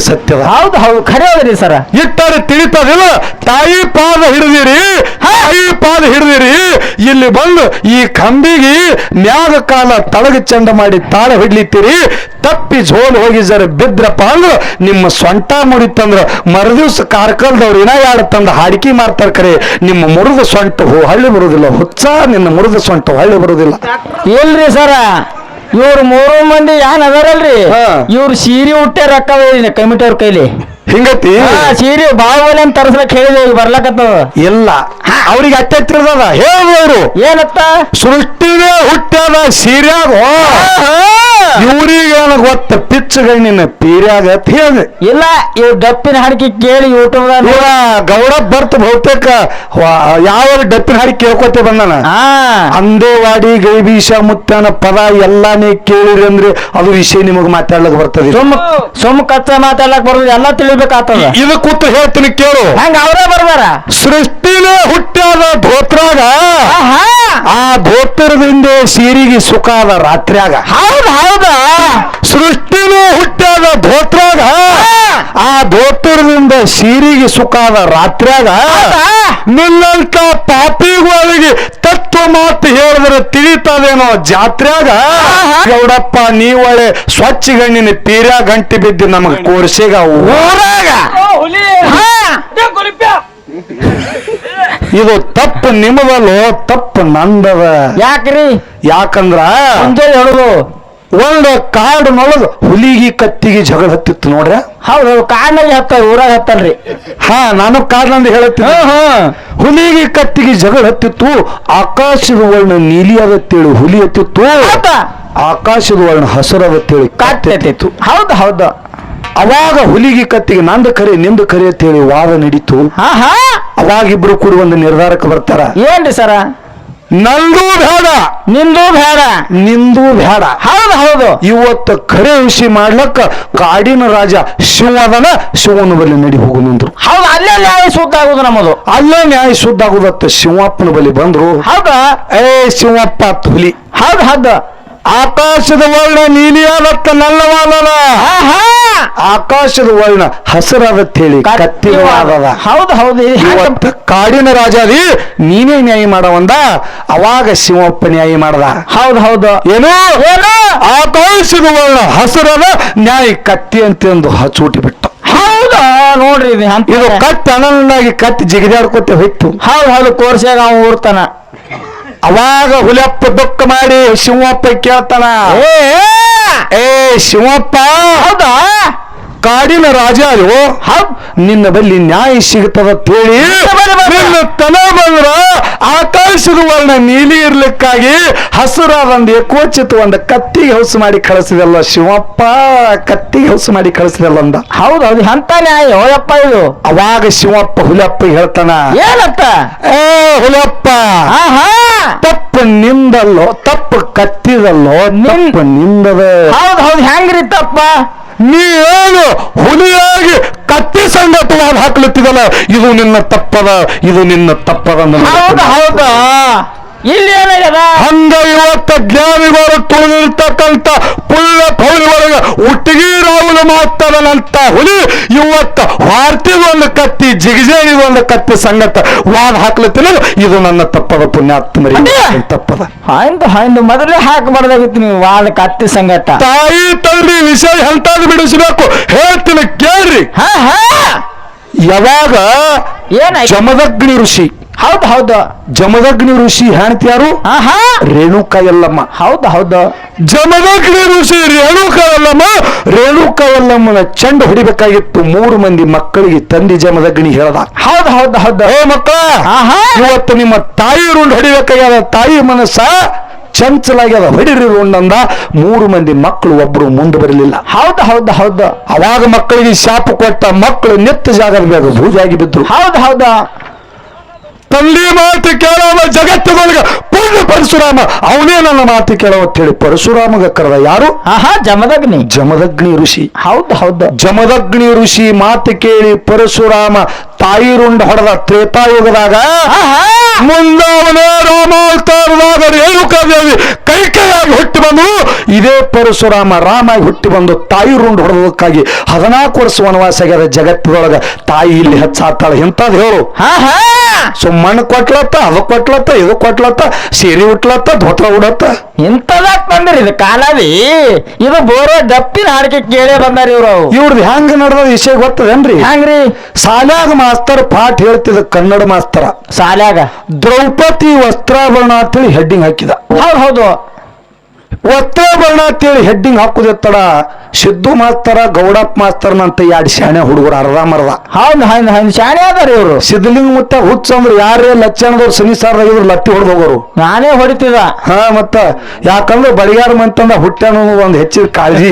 ಸತ್ಯದ. ಹೌದು ಖರೆ ಹೌದ್ರಿ ಸರ. ಇಟ್ಟರೆ ತಿಳಿತದಿಲ್ಲ. ತಾಯಿ ಪಾದ ಹಿಡಿದಿರಿ ಇಲ್ಲಿ ಬಂದು ಈ ಕಂಬಿಗೆ ಮ್ಯಾಗ ಕಾಲ ತಳಗ ಚಂಡ ಮಾಡಿ ತಾಳ ಹಿಡ್ಲಿತ್ತೀರಿ. ತಪ್ಪಿ ಜೋಲ್ ಹೋಗಿ ಜರ ಬಿದ್ರಪ್ಪ ಅಂದ್ರ ನಿಮ್ಮ ಸೊಂಟ ಮುಡಿತಂದ್ರ ಮರದಿವ್ಸ ಕಾರ್ಕಲ್ದವ್ರು ಇನ್ನ ಯಾಡ ತಂದ ಹಾಡಿಕೆ ಮಾಡ್ತಾರ. ಕರೆ ನಿಮ್ಮ ಮುರಿದ ಸೊಂಟ ಹಳ್ಳಿ ಬರುದಿಲ್ಲ. ಹುಚ್ಚ ನಿನ್ನ ಮುರಿದ ಸೊಂಟ ಹಳ್ಳಿ ಬರುದಿಲ್ಲ. ಇಲ್ರಿ ಸರ, ಇವ್ರು 3 ಮಂದಿ ಏನ್ ಅದಾರಲ್ರಿ, ಇವ್ರು ಸೀರೆ ಹುಟ್ಟೆ ರೊಕ್ಕ ಕಮಿಟಿ ಅವ್ರ ಕೈಲಿ ಹಿಂಗತಿ ಸೀರೆ ಬಾಹುಬಲಿ ಅಂತ ತರಸ್ಲಕ್ ಹೇಳಿದೆ. ಈಗ ಬರ್ಲಕತ್ತದ ಎಲ್ಲ ಅವ್ರಿಗೆ ಅಟ್ಟೆತ್ತಿರದ ಹೇಳಿದವರು ಏನತ್ತ ಸೃಷ್ಟಿನೇ ಹುಟ್ಟ್ಯಾದ ಸೀರ್ಯಾಗ. ಇವ್ರಿಗೆ ಗೊತ್ತ ಪಿಚ್ಚಗಣ್ಣಿನ ಪೀರ್ಯಾಗ ಅಂತ ಹೇಳಿದೆ. ಇಲ್ಲ ಇವ್ ಡಪ್ಪಿನ ಹಾಡಿಕೆ ಕೇಳಿ ಯೂಟ್ಯೂಬ್ ಗೌಡ ಬರ್ತ ಬಹುತೇಕ ಯಾವ ಡಪ್ಪಿನ ಹಾಡಿಕೆ ಕೇಳ್ಕೊತೆ ಬಂದಾನ. ಅಂದೇವಾಡಿ ಗೈಬೀಶ ಮುತ್ಯಾನ ಪದ ಎಲ್ಲಾನೇ ಕೇಳಿರಿ ಅಂದ್ರೆ ಅದು ವಿಷಯ ನಿಮಗ್ ಮಾತಾಡ್ಲಕ್ ಬರ್ತದೆ. ಸುಮ್ ಕಚ್ಚ ಮಾತಾಡ್ಲಕ್ ಬರ್ತದೆ, ಎಲ್ಲ ತಿಳಿಬೇಕಾಗ್ತದ. ಇದು ಕೂತು ಹೇಳ್ತೀನಿ ಕೇಳು. ಹಂಗ ಅವರೇ ಬರ್ದಾರ. ಸೃಷ್ಟಿನೇ ಹುಟ್ಟ್ಯಾದ ಧೋತ್ರಾಗ, ಆ ಧೋತ್ರದಿಂದ ಸೀರಿಗೆ ಸುಖ ಅದ ರಾತ್ರಿಯಾಗ. ಹೌದಾ ಸೃಷ್ಟಿನೂ ಹುಟ್ಟ್ಯಾದ ಧೋತ್ರಾಗ, ಆ ಧೋತ್ರದಿಂದ ಸೀರಿಗೆ ಸುಖ ಅದ ರಾತ್ರಿಯಾಗ. ನಿನ್ನಂತ ಪಾಪಿಗಳಿಗೆ ತತ್ವ ಮಾತು ಹೇಳಿದ್ರೆ ತಿಳಿತದೇನೋ ಜಾತ್ರ್ಯಾಗ. ಗೌಡಪ್ಪ ನೀವಳೆ ಸ್ವಚ್ಛ ಗಣ್ಣಿನ ತೀರ್ಯಾ ಗಂಟಿ ಬಿದ್ದು ನಮಗ ಕೋರ್ಸಿಗ ಊರಾಗ. ಇದು ತಪ್ಪು ನಿಮ್ಮದಲ್ಲೋ, ತಪ್ಪು ನಂದದ. ಯಾಕ್ರಿ? ಯಾಕಂದ್ರ ಹೇಳುದು ಒಂದು ಕಾಡಿನೊಳಗ ಹುಲಿಗಿ ಕತ್ತಿಗೆ ಜಗಳ ಹತ್ತಿತ್ತು ನೋಡ್ರ. ಹೌದು ಕಾಡಿನಲ್ಲಿ ಹತ್ತಾರ, ಊರಾಗ ಹತ್ತಲ್ರಿ. ನಾನು ಕಾಡಿನಂದ ಹೇಳುತ್ತೀನಿ. ಹುಲಿಗಿ ಕತ್ತಿಗೆ ಜಗಳ ಹತ್ತಿತ್ತು. ಆಕಾಶದ ವರ್ಣ ನೀಲಿ ಅದತ್ತೇಳಿ ಹುಲಿ ಹತ್ತಿತ್ತು, ಆಕಾಶದ ವರ್ಣ ಹಸರದತ್ತೇಳಿ ಕತ್ತಿ ಹತ್ತಿತ್ತು. ಹೌದು ಅವಾಗ ಹುಲಿಗಿ ಕತ್ತಿಗೆ ನಂದು ಕರೆ ನಿಂದು ಕರೆ ಅಂತೇಳಿ ವಾದ ನಡೀತು. ಅವಾಗ ಇಬ್ರು ಕೂಡ ಒಂದು ನಿರ್ಧಾರಕ್ಕೆ ಬರ್ತಾರ. ಏನ್ರಿ ಸರ? ನಂದು ಬೇಡ ನಿಂದು ಬೇಡ. ಹೌದು ಇವತ್ತು ಖರೆ ವಿಷಯ ಮಾಡ್ಲಕ್ಕ ಕಾಡಿನ ರಾಜ ಶಿವದನ, ಶಿವನ ಬಳಿ ನಡಿ ಹೋಗುನಂದ್ರು. ಹೌದು ಅಲ್ಲೇ ನ್ಯಾಯ ಶುದ್ಧ ಆಗುದು ನಮ್ಮದು. ಅಲ್ಲೇ ನ್ಯಾಯ ಶುದ್ಧ ಆಗುದತ್ತ ಶಿವಪ್ಪನ ಬಳಿ ಬಂದ್ರು. ಹೌದಾ? ಶಿವಪ್ಪ ಹುಲಿ. ಹೌದು ಆಕಾಶದ ವರ್ಣ ನೀಲಿಯಾದತ್ತ ನಲ್ಲವಾದದ, ಆಕಾಶದ ವರ್ಣ ಹಸರಾದತ್ ಹೇಳಿ ಕತ್ತಿವಾದದ. ಹೌದು ಇವತ್ತು ಕಾಡಿನ ರಾಜಾದಿ ನೀನೇ ನ್ಯಾಯ ಮಾಡವಂದ. ಅವಾಗ ಶಿವಪ್ಪ ನ್ಯಾಯ ಮಾಡದ. ಹೌದು ಏನು ಆಕಾಶದ ವರ್ಣ ಹಸರದ ನ್ಯಾಯ ಕತ್ತಿ ಅಂತಂದು ಹಚ್ಚೂಟಿ ಬಿಟ್ಟ. ಹೌದಾ? ನೋಡ್ರಿ ಇದು ಕತ್ತಿ ಅನಂದಾಗಿ ಕತ್ತಿ ಜಿಗಿದಾಡ್ಕೊತೆ ಹೋಯ್ತು. ಹೌದು ಕೋರ್ಸ್ಯಾಗ ಅವ ಊರ್ತಾನ. ಅವಾಗ ಹುಲಿಯಪ್ಪ ದುಃಖ ಮಾಡಿ ಶಿವಪ್ಪ ಕೇಳ್ತಾನ, ಶಿವಪ್ಪ ಹೌದಾ ಕಾಡಿನ ರಾಜ ಅಯ್ಯೋ, ನಿನ್ನ ಬಲ್ಲಿ ನ್ಯಾಯ ಸಿಗುತ್ತದ ಹೇಳಿ ನಿನ್ನ ತನ ಬಂದ್ರ ಆಕಾಶದ ವರ್ಣ ನೀಲಿ ಇರ್ಲಿಕ್ಕಾಗಿ ಹಸುರಾದಂದು ಏಕೋಚಿತ ಒಂದು ಕತ್ತಿಗೆ ಹೌಸು ಮಾಡಿ ಕಳಿಸಿದಲ್ಲ ಶಿವಪ್ಪ, ಕತ್ತಿಗೆ ಹೌಸು ಮಾಡಿ ಕಳಿಸಿದಲ್ಲ ಅಂದ. ಹೌದು ಅಂತ ನ್ಯಾಯ ಹೋಯಪ್ಪ ಇದು. ಅವಾಗ ಶಿವಪ್ಪ ಹುಲಿಯಪ್ಪ ಹೇಳ್ತಾನ, ಏನತ್ತ? ಹುಲಿಯಪ್ಪ ತಪ್ಪು ನಿಂದಲ್ಲೋ, ತಪ್ಪು ಕತ್ತಿದಲ್ಲೋ, ತಪ್ಪು ನಿಂದದ. ಹೌದು ಹೆಂಗ್ರಿ ತಪ್ಪ? ನೀನು ಹುಲಿಯಾಗಿ ಕತ್ತಿ ಸಂಗತವಾದ ಹಾಕ್ಲತ್ತಿದಲ್ಲ, ಇದು ನಿನ್ನ ತಪ್ಪದ, ಇದು ನಿನ್ನ ತಪ್ಪದ. ಹೌದಾ ಇಲ್ಲಿ ಏನಾಗ್ಯದ ಹಂಗ ಇವತ್ತ ಜ್ಞಾನಿಗಳು ತುಳಿದಿರ್ತಕ್ಕಂಥ ಪುಳ್ಳ ಪೌರಿ ಒಳಗ ಹುಟ್ಟಿಗೆ ರಾಹುಲ ಮಾತಾಡನಂತ ಹುಲಿ ಇವತ್ತ ವಾರ್ತಿಗೊಂದು ಕತ್ತಿ ಜಿಗಜೇನಿಗೊಂದು ಕತ್ತಿ ಸಂಗತ ವಾದ ಹಾಕ್ಲತ್ತಿನ ಇದು ನನ್ನ ತಪ್ಪದ ಪುಣ್ಯಾತ್ಮರಿ ತಪ್ಪದ ಹಾಯ್ದು ಮೊದಲೇ ಹಾಕಬಾರ್ದಾಗಿತ್ತು ನೀವು ವಾದ ಕತ್ತಿ ಸಂಗಟ. ತಾಯಿ ತಂದೆ ವಿಷಯ ಎಂತಾದ್ರು ಬಿಡಿಸಬೇಕು ಹೇಳ್ತೀನಿ ಕೇಳ್ರಿ. ಹಾ ಹಾ ಯಾವಾಗ ಏನಾಯ್ತು? ಜಮದಗ್ನಿ ಋಷಿ, ಹೌದು ಜಮದಗ್ನಿ ಋಷಿ ಹೆಣ್ತಿ ಯಾರು? ಹಾ ರೇಣುಕಾ ಯಲ್ಲಮ್ಮ. ಹೌದು ಜಮದಗ್ನಿ ಋಷಿ ರೇಣುಕಾ ಯಲ್ಲಮ್ಮ, ರೇಣುಕಾ ಯಲ್ಲಮ್ಮನ ಚಂಡ ಹೊಡಿಬೇಕಾಗಿತ್ತು. 3 ಮಂದಿ ಮಕ್ಕಳಿಗೆ ತಂದೆ ಜಮದಗ್ನಿ ಹೇಳ್ದ, ಹೌದು ಏ ಮಕ್ಕಳ ಇವತ್ತು ನಿಮ್ಮ ತಾಯಿ ರುಂಡ್ ಹೊಡಿಬೇಕಾಗ್ಯದ, ತಾಯಿ ಮನಸ್ಸ ಚಂಚಲಾಗ್ಯದ, ಹೊಡಿರಿ ರುಂಡಂದ. 3 ಮಂದಿ ಮಕ್ಕಳು ಒಬ್ರು ಮುಂದೆ ಬರಲಿಲ್ಲ. ಹೌದು ಅವಾಗ ಮಕ್ಕಳಿಗೆ ಶಾಪ ಕೊಟ್ಟ, ಮಕ್ಕಳು ನಿತ್ತ ಜಾಗದ ಬೇಗ ಭೂಜಾಗಿ ಬಿದ್ರು. ಹೌದು ತಂದೆ ಮಾತು ಕೇಳೋವ ಜಗತ್ತುಗಳಿಗೆ ಪೂರ್ಣ ಪರಶುರಾಮ, ಅವನೇ ನನ್ನ ಮಾತು ಕೇಳೋ ಅಂತ ಹೇಳಿ ಪರಶುರಾಮಗ ಕರೆದ. ಯಾರು? ಜಮದಗ್ನಿ ಋಷಿ. ಹೌದು ಜಮದಗ್ನಿ ಋಷಿ ಮಾತು ಕೇಳಿ ಪರಶುರಾಮ ತಾಯಿ ರುಂಡ ಹೊಡೆದ. ತ್ರೇತಾಯುಗದಾಗ ಮುಂದಾವನೇ ರಾಮಾವತಾರದಾಗ ರೇಣುಕಾದೇವಿ ಕೈಕೈಯಾಗಿ ಹುಟ್ಟಿ ಬಂದು, ಇದೇ ಪರಶುರಾಮ ರಾಮಾಗಿ ಹುಟ್ಟಿ ಬಂದು ತಾಯಿ ರುಂಡ್ ಹೊಡೆದಕ್ಕಾಗಿ 14 ವರ್ಷ ವನವಾಸ ಆಗ್ಯದ. ಜಗತ್ತದೊಳಗ ತಾಯಿ ಇಲ್ಲಿ ಹೆಚ್ಚಾತಾಳ. ಎಂತದ್ ಹೇಳು? ಮಣ್ಣು ಕೊಟ್ಲತ್ತ, ಅದು ಕೊಟ್ಲತ್ತ, ಇದು ಕೊಟ್ಲತ್ತ, ಸೀರೆ ಉಟ್ಲತ್ತ, ಧೋತ್ರ ಉಡತ್ತ. ಇಂಥದಾಕ್ ಬಂದ್ರಿ ಇದು ಕಾಲಾವಿ. ಇದು ಬೋರೋ ದಪ್ಪಿನ ಹಾಡಿಕೆ ಕೇಳೇ ಬಂದಾರ ಇವ್ರು. ಇವ್ರದ್ದು ಹೆಂಗ ನಡೆದ ವಿಷಯ ಗೊತ್ತದೇನ್ರಿ? ಹೆಂಗ್ರಿ? ಶಾಲ್ಯಾಗ ಮಾಸ್ತರ್ ಪಾಠ ಹೇಳ್ತಿದ, ಕನ್ನಡ ಮಾಸ್ತರ ಶಾಲ್ಯಾಗ ದ್ರೌಪದಿ ವಸ್ತ್ರಾಭರಣ ಅಂತೇಳಿ ಹೆಡ್ಡಿಂಗ್ ಹಾಕಿದ. ಹೌದು ವಸ್ತ್ರಾಭರಣ ಅಂತೇಳಿ ಹೆಡ್ಡಿಂಗ್ ಹಾಕುದಿತ್ತಡ. ಸಿದ್ದು ಮಾಸ್ತರ, ಗೌಡಪ್ಪ ಮಾಸ್ತರ್ನಂತ 2 ಶಾಣೆ ಹುಡುಗರು ಅರ್ಧ ಮರ್ದ. ಹೌದು ಶಾಣೆ ಅದಾರ ಇವ್ರು. ಸಿದ್ಧಲಿಂಗ ಮುತ್ತ ಹುಚ್ಚ ಅಂದ್ರೆ ಯಾರೇ ಲಕ್ಷಣದವ್ರು ಸನಿಸಾರದಾಗಿದ್ರು ಲತ್ತಿ ಹೊಡೆದು ಹೋಗೋರು. ನಾನೇ ಹೊಡಿತಿದ. ಮತ್ತ ಯಾಕಂದ್ರೆ ಬಡಿಗಾರ ಮಂತಂದ ಹುಟ್ಟ್ಯಾನ ಒಂದು ಹೆಚ್ಚಿನ ಕಾಳಜಿ.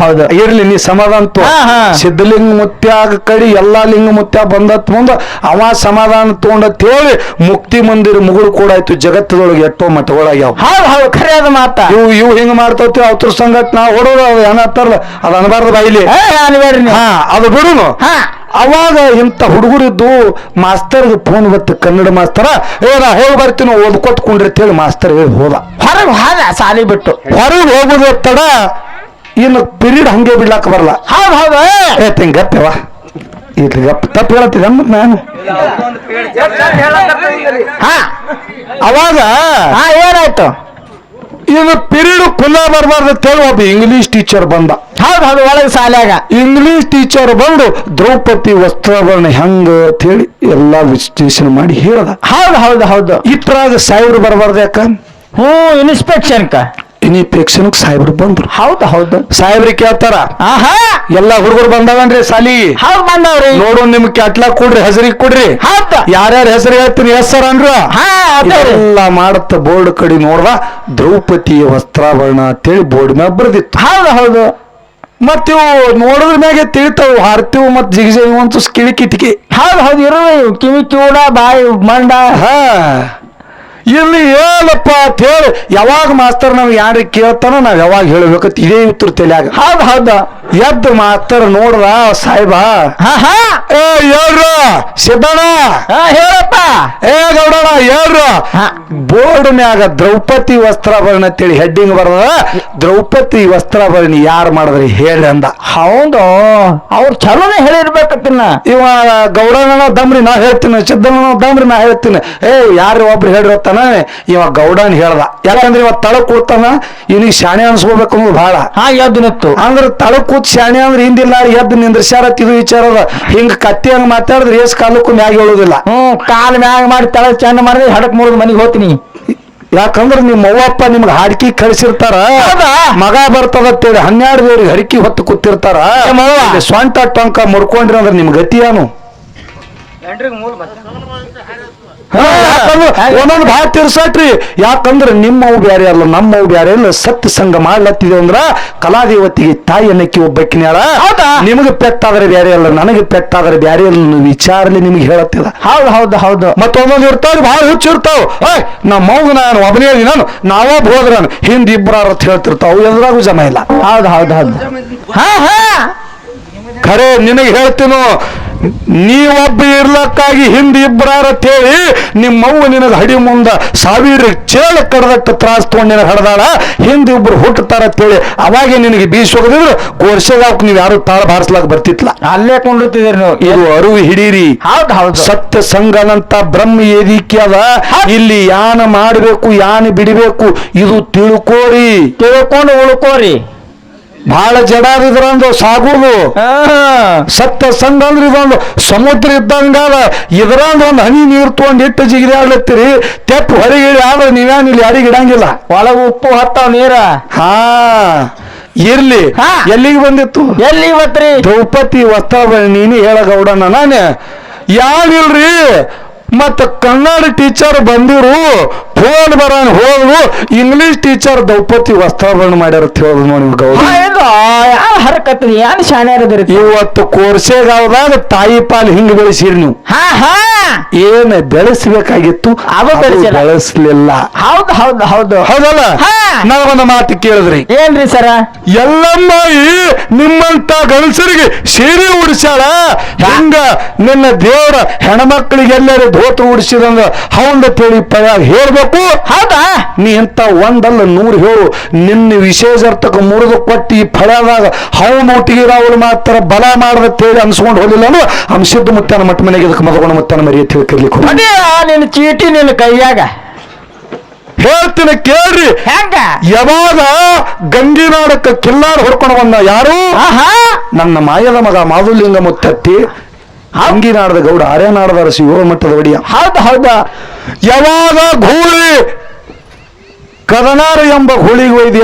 ಹೌದು ಇರ್ಲಿ ನೀ ಸಮಾಧಾನ. ಸಿದ್ಧಲಿಂಗ ಮುತ್ಯಾಗ ಕಡಿ ಎಲ್ಲಾ ಲಿಂಗ ಮುತ್ಯ ಬಂದತ್ ಮುಂದ ಅವ ಸಮಾಧಾನ ತಗೊಂಡತ್ ಹೇಳಿ ಮುಕ್ತಿ ಮಂದಿರ ಮುಗುಳು ಕೂಡ ಆಯ್ತು. ಜಗತ್ತದೊಳಗೆ ಎಷ್ಟೋ ಮಠಗಳಾಗ್ಯಾವ. ಹೌದು ಖರೆ ಅದ ಮಾತ. ಇವು ಹಿಂಗ ಮಾಡ್ತತಿ ಅವ್ರ ಸಂಗಟ್ ನಾವು ಹೊಡೋದು, ಅದು ಏನತ್ತಾರಲ್ಲ ಅದು ಅನ್ಬಾರ್ದು ಬಾಯಿಲಿ. ಅದು ಬಿಡುನು. ಅವಾಗ ಇಂಥ ಹುಡುಗರಿದ್ದು ಮಾಸ್ತರ್ಗೆ ಫೋನ್ ಬತ್ತು, ಕನ್ನಡ ಮಾಸ್ತರ, ನಾ ಹೋಗಿ ಬರ್ತೀನಿ ಓದ್ಕೊತ್ಕೊಂಡ್ರಿ ಅಂತೇಳಿ ಮಾಸ್ತರ್ ಹೇಳಿ ಹೋದ. ಹೊರಗೆ ಹೋದ ಸಾಲಿ ಬಿಟ್ಟು. ಹೊರಗೆ ಹೋಗುದ ತಡ ಇನ್ನು ಪಿರಿಯಡ್ ಹಂಗೆ ಬಿಡ್ಲಾಕ ಬರಲ್ಲ. ಹೌದು ಹೇಳ್ತೀನಿ ಗಪ್ಪವ, ಇಲ್ಲಿ ಗಪ್ಪ ತಪ್ಪು ಹೇಳ್ತಿದ್ದೆ ನಾನು. ಅವಾಗ ಏನಾಯ್ತು? ಇನ್ನು ಪಿರಿಯಡ್ ಕುಲ್ಲ ಬರಬಾರ್ದು ಅಂತೇಳಿ ಒಬ್ಬ ಇಂಗ್ಲಿಷ್ ಟೀಚರ್ ಬಂದ. ಹೌದು ಒಳಗೆ ಶಾಲ್ಯಾಗ ಇಂಗ್ಲಿಷ್ ಟೀಚರ್ ಬಂದು ದ್ರೌಪದಿ ವಸ್ತ್ರಾಭರಣ ಹೆಂಗ ಅಂತ ಹೇಳಿ ಎಲ್ಲಾ ವಿಶ್ಲೇಷಣೆ ಮಾಡಿ ಹೇಳ್ದ. ಹೌದು ಇತ್ರಾಗ ಸಾಹೇಬ್ರು ಬರಬಾರ್ದು. ಯಾಕ? ಇನ್ಸ್ಪೆಕ್ಷನ್ ಸಾಹೇಬ್ರು ಬಂದ್ರು. ಹೌದು ಸಾಹೇಬ್ರಿಗೆ ಕೇಳ್ತಾರ, ಎಲ್ಲಾ ಹುಡುಗರು ಬಂದವನ್ರಿ ಸಾಲಿ? ಹೌದು ಬಂದವ್ರಿ. ನೋಡು ನಿಮ್ ಕ್ಯಾಟ್ಲಾ ಕೊಡ್ರಿ, ಹೆಸರಿಗೆ ಕೊಡ್ರಿ. ಯಾರ್ಯಾರ ಹೆಸರು ಹೇಳ್ತೀನಿ ಹೆಸರು ಅಂದ್ರ ಎಲ್ಲ ಮಾಡತ್ತ. ಬೋರ್ಡ್ ಕಡೆ ನೋಡ್ದ, ದ್ರೌಪದಿ ವಸ್ತ್ರಾಭರಣ ಅಂತೇಳಿ ಬೋರ್ಡ್ ಮ್ಯಾಗ ಬರ್ದಿತ್ತು. ಹೌದು ಮತ್ತಿವು ನೋಡಿದ್ರ ಮ್ಯಾಗೆ ತಿಳಿತಾವು, ಹಾರ್ತಿವು ಮತ್ ಜಿಗಿಜೇವು ಅಂತ ಕಿಳಿ ಕಿಟಿಕಿ. ಹೌದು ಇರುವೆ ಕಿವಿ ಕಿವುಡ ಬಾಯಿ ಮಂಡ. ಇಲ್ಲಿ ಏನಪ್ಪ ಅಂತ ಹೇಳಿ ಯಾವಾಗ ಮಾಸ್ತರ್ ನಾವ್ ಯಾರಿಗೆ ಕೇಳ್ತಾನ ನಾವ್ ಯಾವಾಗ ಹೇಳ್ಬೇಕಂತ ಇದೇ ಉತ್ತರ ತಲೆಯಾಗ. ಹೌದು ಎದ್ದು ಮಾಸ್ತರ್ ನೋಡ್ದ ಸಾಹೇಬ, ಹೇಳ್ರ ಸಿದ್ದಣ್ಣ, ಹೇಳಪ್ಪ, ಗೌಡಣ್ಣ ಹೇಳ್ರ. ಬೋರ್ಡ್ ಮ್ಯಾಗ ದ್ರೌಪದಿ ವಸ್ತ್ರಾಭರಣ ಅಂತೇಳಿ ಹೆಡ್ಡಿಂಗ್ ಬರದ, ದ್ರೌಪದಿ ವಸ್ತ್ರಾಭರಣ ಯಾರು ಮಾಡಿದ್ರಿ ಹೇಳ್ರಿ ಅಂದ. ಹೌದು ಅವ್ರು ಚಲೋನೆ ಹೇಳಿರ್ಬೇಕತ್ತಿನ. ಇವ ಗೌಡಣ್ಣ ದಮ್ರಿ ನಾ ಹೇಳ್ತೀನಿ, ಸಿದ್ದಣ್ಣ ದಮ್ರಿ ನಾ ಹೇಳ್ತೀನಿ. ಯಾರು ಒಬ್ರು ಹೇಳ್ರಿ ಅಂತಾನ. ಇವ ಗೌಡನ್ ಹೇಳ್ದ. ಯಾಕಂದ್ರೆ ಇವ ತಳಕ್ ಕೂತಾನ, ಇನಿಗೆ ಶಾಣೆ ಅನ್ಸ್ಕೋಬೇಕು ಅನ್ನೋದು ಬಹಳ. ಎದ್ದು ಅಂದ್ರೆ ತಳಕ್ ಕೂತ್ ಶಾಣೆ ಅಂದ್ರೆ ಹಿಂದಿಲ್ಲ, ಎದ್ದು ನಿಂದ್ರಸ್ಯಾರತ್ ಇದು ವಿಚಾರದ. ಹಿಂಗ ಕತ್ತಿ ಹಂಗ ಮಾತಾಡಿದ್ರೆ ಏಸ್ ಕಾಲಕ್ಕೂ ಮ್ಯಾಗ ಹೇಳುದಿಲ್ಲ. ಕಾಲ್ ಮ್ಯಾಗ ಮಾಡಿ ತಳ ಚಂದ ಮಾಡಿದ್ರೆ ಹಡಕ್ ಮುರಿದ್ ಮನೆಗೆ ಹೋಗ್ತೀನಿ. ಯಾಕಂದ್ರೆ ನಿಮ್ಮ ಅವ್ವಪ್ಪ ನಿಮ್ಗೆ ಹಾಡ್ಕಿ ಕಳಿಸಿರ್ತಾರ, ಮಗ ಬರ್ತದತ್ತೇಳಿ 12 ದೇವ್ರಿಗೆ ಹರಿಕಿ ಹೊತ್ತು ಕೂತಿರ್ತಾರ. ಸ್ವಂಟ ಟೊಂಕ ಮುರ್ಕೊಂಡ್ರಿ ಅಂದ್ರೆ ನಿಮ್ ಗತಿ ಏನು? ಒಂದೊಂದು ಭಾಳ ತಿರ್ಸಾಟ್ರಿ. ಯಾಕಂದ್ರೆ ನಿಮ್ಮವು ಬ್ಯಾರೆ ಅಲ್ಲ, ನಮ್ಮವು ಬ್ಯಾರೆ ಅಲ್ಲ. ಸತ್ಯ ಸಂಘ ಮಾಡ್ಲತ್ತಿದೆ ಅಂದ್ರ ಕಲಾದೇವತಿಗೆ ತಾಯಿ ಅನ್ನಕ್ಕೆ ಒಬ್ಬಕ್ಕಿನ್ಯಾಳ. ನಿಮಗೆ ಪೆಟ್ಟಾದ್ರೆ ಬ್ಯಾರೆ ಅಲ್ಲ, ನನಗೆ ಪೆಟ್ಟಾದ್ರೆ ಬ್ಯಾರೆ ಅಲ್ಲ ವಿಚಾರಲಿ ನಿಮ್ಗೆ ಹೇಳತ್ತಿಲ್ಲ. ಹೌದು ಮತ್ತೊಂದೊಂದು ಇರ್ತಾವ್ರಿ, ಭಾಳ ಹುಚ್ಚಿರ್ತಾವ. ನಮ್ಮ ಮೌಗ ನಾನು ಒಬ್ಬನೇ ನಾನು ನಾವ ಹೋದ್ರ ಹಿಂದ್ ಇಬ್ಬರಾರ ಅಂತ ಹೇಳ್ತಿರ್ತಾವ. ಎದುರಾಗೂ ಜಮ ಇಲ್ಲ. ಹೌದು ಖರೆ ನಿನಗೆ ಹೇಳ್ತೀನೋ, ನೀವೊಬ್ಬ ಇರ್ಲಕ್ಕಾಗಿ ಹಿಂದೆ ಇಬ್ಬರಾರ ತೇಳಿ ನಿಮ್ಮವ್ವ ನಿನಗೆ ಹಡಿ ಮುಂದ ಸಾವಿರ ಚೇಳ ಕಡದಟ್ಟು ತ್ರಾಸ್ ತಗೊಂಡು ನಿನಗೆ ಹಡದಾಳ ಹಿಂದೆ ಇಬ್ರು ಹುಟ್ಟುತ್ತಾರ ಅಂತೇಳಿ ಅವಾಗೆ ನಿನಗೆ ಬೀಸ್ ಹೋಗದಿದ್ರು ಕೋರ್ಸಗಾಕ್ ನೀವು ಯಾರು ತಾಳ ಬಾರಿಸ್ಲಾಕ ಬರ್ತಿತ್ಲ. ಅಲ್ಲೇ ಕೊಂಡಿರ್ತಿದ್ದೀರಿ ನೀವು. ಇದು ಅರಿವು ಹಿಡೀರಿ. ಹೌದು ಹೌದು. ಸತ್ಯ ಸಂಗನಂತ ಬ್ರಹ್ಮ ಏದಿಕೆ ಅದ. ಇಲ್ಲಿ ಯಾನ ಮಾಡಬೇಕು ಯಾನ ಬಿಡಬೇಕು ಇದು ತಿಳ್ಕೋರಿ, ತಿಳ್ಕೊಂಡು ಉಳ್ಕೋರಿ. ಬಹಳ ಜಡಾದಿದ್ರಂದು ಸಾಗುದು. ಸತ್ಯ ಸಂಘ ಅಂದ್ರೆ ಇದೊಂದು ಸಮುದ್ರ ಇದ್ದಂಗಾದ. ಇದ್ರಂದ ಒಂದು ಹನಿ ನೀರು ತಗೊಂಡು ಇಟ್ಟು ಜಿಗಿರಿ ಆಗ್ಲತ್ತೀರಿ, ತೆಪ್ಪು ಹೊರಗಿಳಿ ಆದ್ರೆ ನೀವ್ಯಾನ್ ಇಲ್ಲಿ ಯಾರಿಗೆ ಇಡಂಗಿಲ್ಲ. ಒಳಗ ಉಪ್ಪು ಹತ್ತಾವ ನೀರ. ಹಾ ಇರ್ಲಿ. ಎಲ್ಲಿಗೆ ಬಂದಿತ್ತು? ಎಲ್ಲಿ ಇವತ್ರಿ? ದ್ರೌಪದಿ ವಸ್ತ್ರ ನೀನು ಹೇಳಗೌಡನ ನಾನೇ ಯಾನಿಲ್ರಿ. ಮತ್ತ ಕನ್ನಡ ಟೀಚರ್ ಬಂದಿರು ಫೋನ್ ಬರೋಣ ಹೋದ್ರು, ಇಂಗ್ಲಿಷ್ ಟೀಚರ್ ದ್ರೌಪದಿ ವಸ್ತ್ರಾಭರಣ ಮಾಡ್ಯಾರ ಅಂತ ಹೇಳುದು ನೋಡಿ ಗೌಡ. ಯಾರು ಹರಕತ್ರಿ ಏನ್ ಶಾಣ್ಯಾರದ್ರಿ ಇವತ್ತು ಕೋರ್ಸೆಗಾವದಾಗ ತಾಯಿ ಪಾಲ್ ಹಿಂಗ್ ಬೆಳೆಸಿರಿ ನೀವು. ಏನ್ ಬೆಳೆಸಬೇಕಾಗಿತ್ತು ಅದು ಬೆಳೆಸ್ಲಿಲ್ಲ. ಹೌದು ಹೌದು ಹೌದು ಹೌದಲ್ಲ. ನಾವೊಂದು ಮಾತು ಕೇಳಿದ್ರಿ. ಏನ್ರಿ ಸರ? ಎಲ್ಲಮ್ಮಾಯಿ ನಿಮ್ಮಂತ ಗಂಡಸರಿಗೆ ಸೀರೆ ಉಡಿಸ್ಯಾಳ, ಹಿಂಗ ನಿನ್ನ ದೇವರ ಹೆಣ್ಮಕ್ಳಿಗೆ ಎಲ್ಲರೂ ಧೋತ್ರ ಉಡಿಸಿದಂಗ ಹೌದ ತೇಳಿ ಪಯಾಗ ಹೇಳ್ಬೇಕು. ಹೌದಾ? ನೀ ಎಂತ ಒಂದಲ್ಲ 100 ಹೇಳು. ನಿನ್ನ ವಿಶೇಷರ್ತಕ ಮುರಿದು ಕೊಟ್ಟು ಈ ಫಳದಾಗ ಹೌನ್ ಒಟ್ಟಿಗೆ ರಾವುಲ್ ಮಾತ್ರ ಬಲ ಮಾಡದ ತೇಳಿ ಅನ್ಸ್ಕೊಂಡು ಹೋಗಿಲ್ಲ ಅಂದ್ರೆ ಅಂಶದ ಮುತ್ತನ ಮಟ್ಟ ಮನೆಗೆ ಇದಕ್ಕೆ ಮದಗೊಂಡ ಮುತ್ತನ ಮರಿ ತಿಳ್ಕಿರ್ಲಿಕ್ಕೆ ನಿನ್ನ ಚೀಟಿ ನಿನ್ನ ಕೈಯಾಗ ಹೇಳ್ತೀನಿ ಕೇಳ್ರಿ. ಹೆಂಗ? ಯಾವಾಗ ಗಂಗಿನಾಡಕ್ಕ ಕಿಲ್ಲಾರ ಹೊಡ್ಕೊಂಡು ಬಂದ ಯಾರು? ನನ್ನ ಮಾಯದ ಮಗ ಮಾಧುಲಿಂಗ ಮುತ್ತತ್ತಿ ಅಂಗಿನಾಡದ ಗೌಡ ಆರ್ಯನಾಡದ ಅರಸಿ 7 ಮಟ್ಟದ ಒಡಿಯ. ಹೌದು ಹೌದಾ? ಯಾವಾಗ ಗೂಳಿ ಕದನಾರ ಎಂಬ ಹುಳಿಗೆ ಒಯ್ದು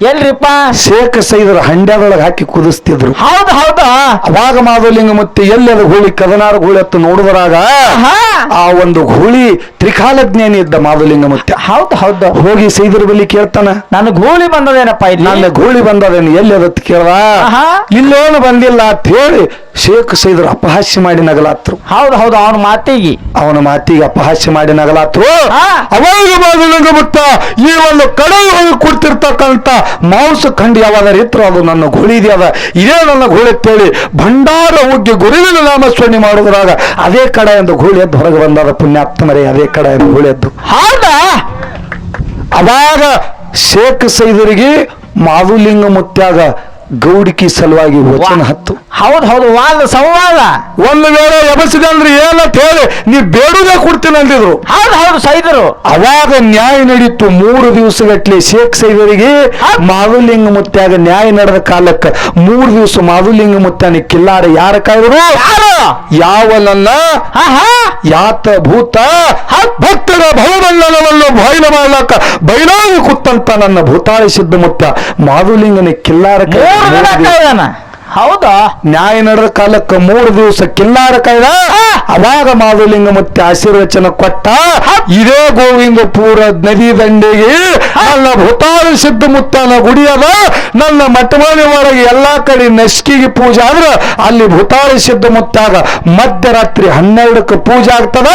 ಎಲ್ರಿಪ್ಪ? ಶೇಖ ಸೈದರ ಹಂಡ್ಯದೊಳಗೆ ಹಾಕಿ ಕುದಿಸ್ತಿದ್ರು. ಹೌದು ಹೌದಾ? ಅವಾಗ ಮಾಧುಲಿಂಗ ಮತ್ತೆ ಎಲ್ಲದ ಹುಳಿ ಕದನಾರ ಹುಳಿ ಹತ್ತು ನೋಡಿದ್ರಾಗ ಆ ಒಂದು ಹುಳಿ ತ್ರಿಕಾಲಜ್ಞಾನಿ ಇದ್ದ ಮಾಧುಲಿಂಗ ಮತ್ತೆ. ಹೌದು ಹೌದು. ಹೋಗಿ ಸೈದರ ಬಳಿ ಕೇಳ್ತಾನ, ನನ್ನ ಗೂಳಿ ಬಂದದೇನಪ್ಪ ಇಲ್ಲಿ? ನನ್ನ ಗೂಳಿ ಬಂದದೇನು ಎಲ್ಲಿ ಅದತ್ ಕೇಳ್ದ. ಇಲ್ಲೇನು ಬಂದಿಲ್ಲ ಅಂತ ಹೇಳಿ ಶೇಖ್ ಸೈದರು ಅಪಹಾಸ್ಯ ಮಾಡಿ ನಗಲಾತ್ರು. ಹೌದು ಹೌದು. ಅವನ ಮಾತಿಗೆ ಅಪಹಾಸ್ಯ ಮಾಡಿ ನಗಲಾತ್ರು. ಅವಾಗ ಮಾಧುಲಿಂಗ ಮುತ್ತ ಈ ಒಂದು ಕಡಲು ಹೋಗಿ ಕೊಡ್ತಿರ್ತಕ್ಕಂತ ಮಾಂಸ ಖಂಡಿ ಯಾವಾಗ ಇತ್ತು ಅದು ನನ್ನ ಗುಳಿದೆ ಅದ, ಇದೇ ನನ್ನ ಗುಳಿ ಅಂತೇಳಿ ಭಂಡಾರ ಉಗ್ಗಿ ಗುರುವಿನ ನಾಮಸ್ಮರಣೆ ಮಾಡುವುದಾಗ ಅದೇ ಕಡೆ ಎಂದು ಗುಳಿ ಎದ್ದು ಹೊರಗೆ ಬಂದಾದ ಪುಣ್ಯಾತ್ಮರೇ. ಅದೇ ಕಡೆ ಎಂದು ಗುಳಿ ಎದ್ದು. ಹೌದಾ? ಅವಾಗ ಶೇಖ್ ಸೈದರಿಗೆ ಮಾಧುಲಿಂಗ ಮುತ್ಯಾಗ ಗೌಡಿಕಿ ಸಲುವಾಗಿ ವಚನ ಹತ್ತು. ಹೌದು ಹೌದು. ವಾದ ಸಂವಾದ. ಒಂದು ವೇಳೆ ಎಬಸಿದಂದ್ರೆ ಏನಂತ ಹೇಳಿ ನೀ ಬೇಡುದೇ ಕೊಡ್ತೀನಿ ಅಂದಿದ್ರು. ಹೌದು ಹೌದು ಸೈದರು. ಅವಾಗ ನ್ಯಾಯ ನಡೀತು 3 ದಿವಸಗಟ್ಲೆ. ಶೇಖ್ ಸೈದರಿಗೆ ಮಾಧುಲಿಂಗ ಮುತ್ಯಾಗ ನ್ಯಾಯ ನಡೆದ ಕಾಲಕ್ಕೆ 3 ದಿವಸ ಮಾಧುಲಿಂಗ ಮುತ್ಯಾನ ಕಿಲ್ಲಾರ ಯಾರ ಕಾಯ್ದರು? ಯಾವ ನನ್ನ ಯಾತ ಭೂತ ಭಕ್ತರ ಭವಬಂಧನವನ್ನು ಬಯಲು ಮಾಡ್ಲಕ್ಕ ಬಯಲಾಗಿ ಕೂತಂತ ನನ್ನ ಭೂತಾಳಿ ಸಿದ್ಧ ಮುತ್ತ ಮಾಧುಲಿಂಗನ ಕಿಲ್ಲಾರ ಹೌದಾ? ನ್ಯಾಯ ನಡೆದ ಕಾಲಕ್ಕೆ 3 ದಿವಸ ಕಿಲ್ಲಾರ ಕಾಯ್ದ. ಅವಾಗ ಮಾಧುಲಿಂಗ ಮತ್ತೆ ಆಶೀರ್ವಚನ ಕೊಟ್ಟ. ಇದೇ ಗೋವಿಂದಪುರ ನದಿ ದಂಡೆಗೆ ನನ್ನ ಭೂತಾಳಿ ಸಿದ್ಧ ಮುತ್ತನ ಗುಡಿ ಅದ. ನನ್ನ ಮಠಮನೆ ಒಳಗೆ ಎಲ್ಲಾ ಕಡೆ ನಸ್ಕಿಗೆ ಪೂಜೆ ಆದ್ರ ಅಲ್ಲಿ ಭೂತಾಳಿ ಸಿದ್ಧ ಮುತ್ತಾಗ ಮಧ್ಯರಾತ್ರಿ 12ಕ್ಕೆ ಪೂಜೆ ಆಗ್ತದ.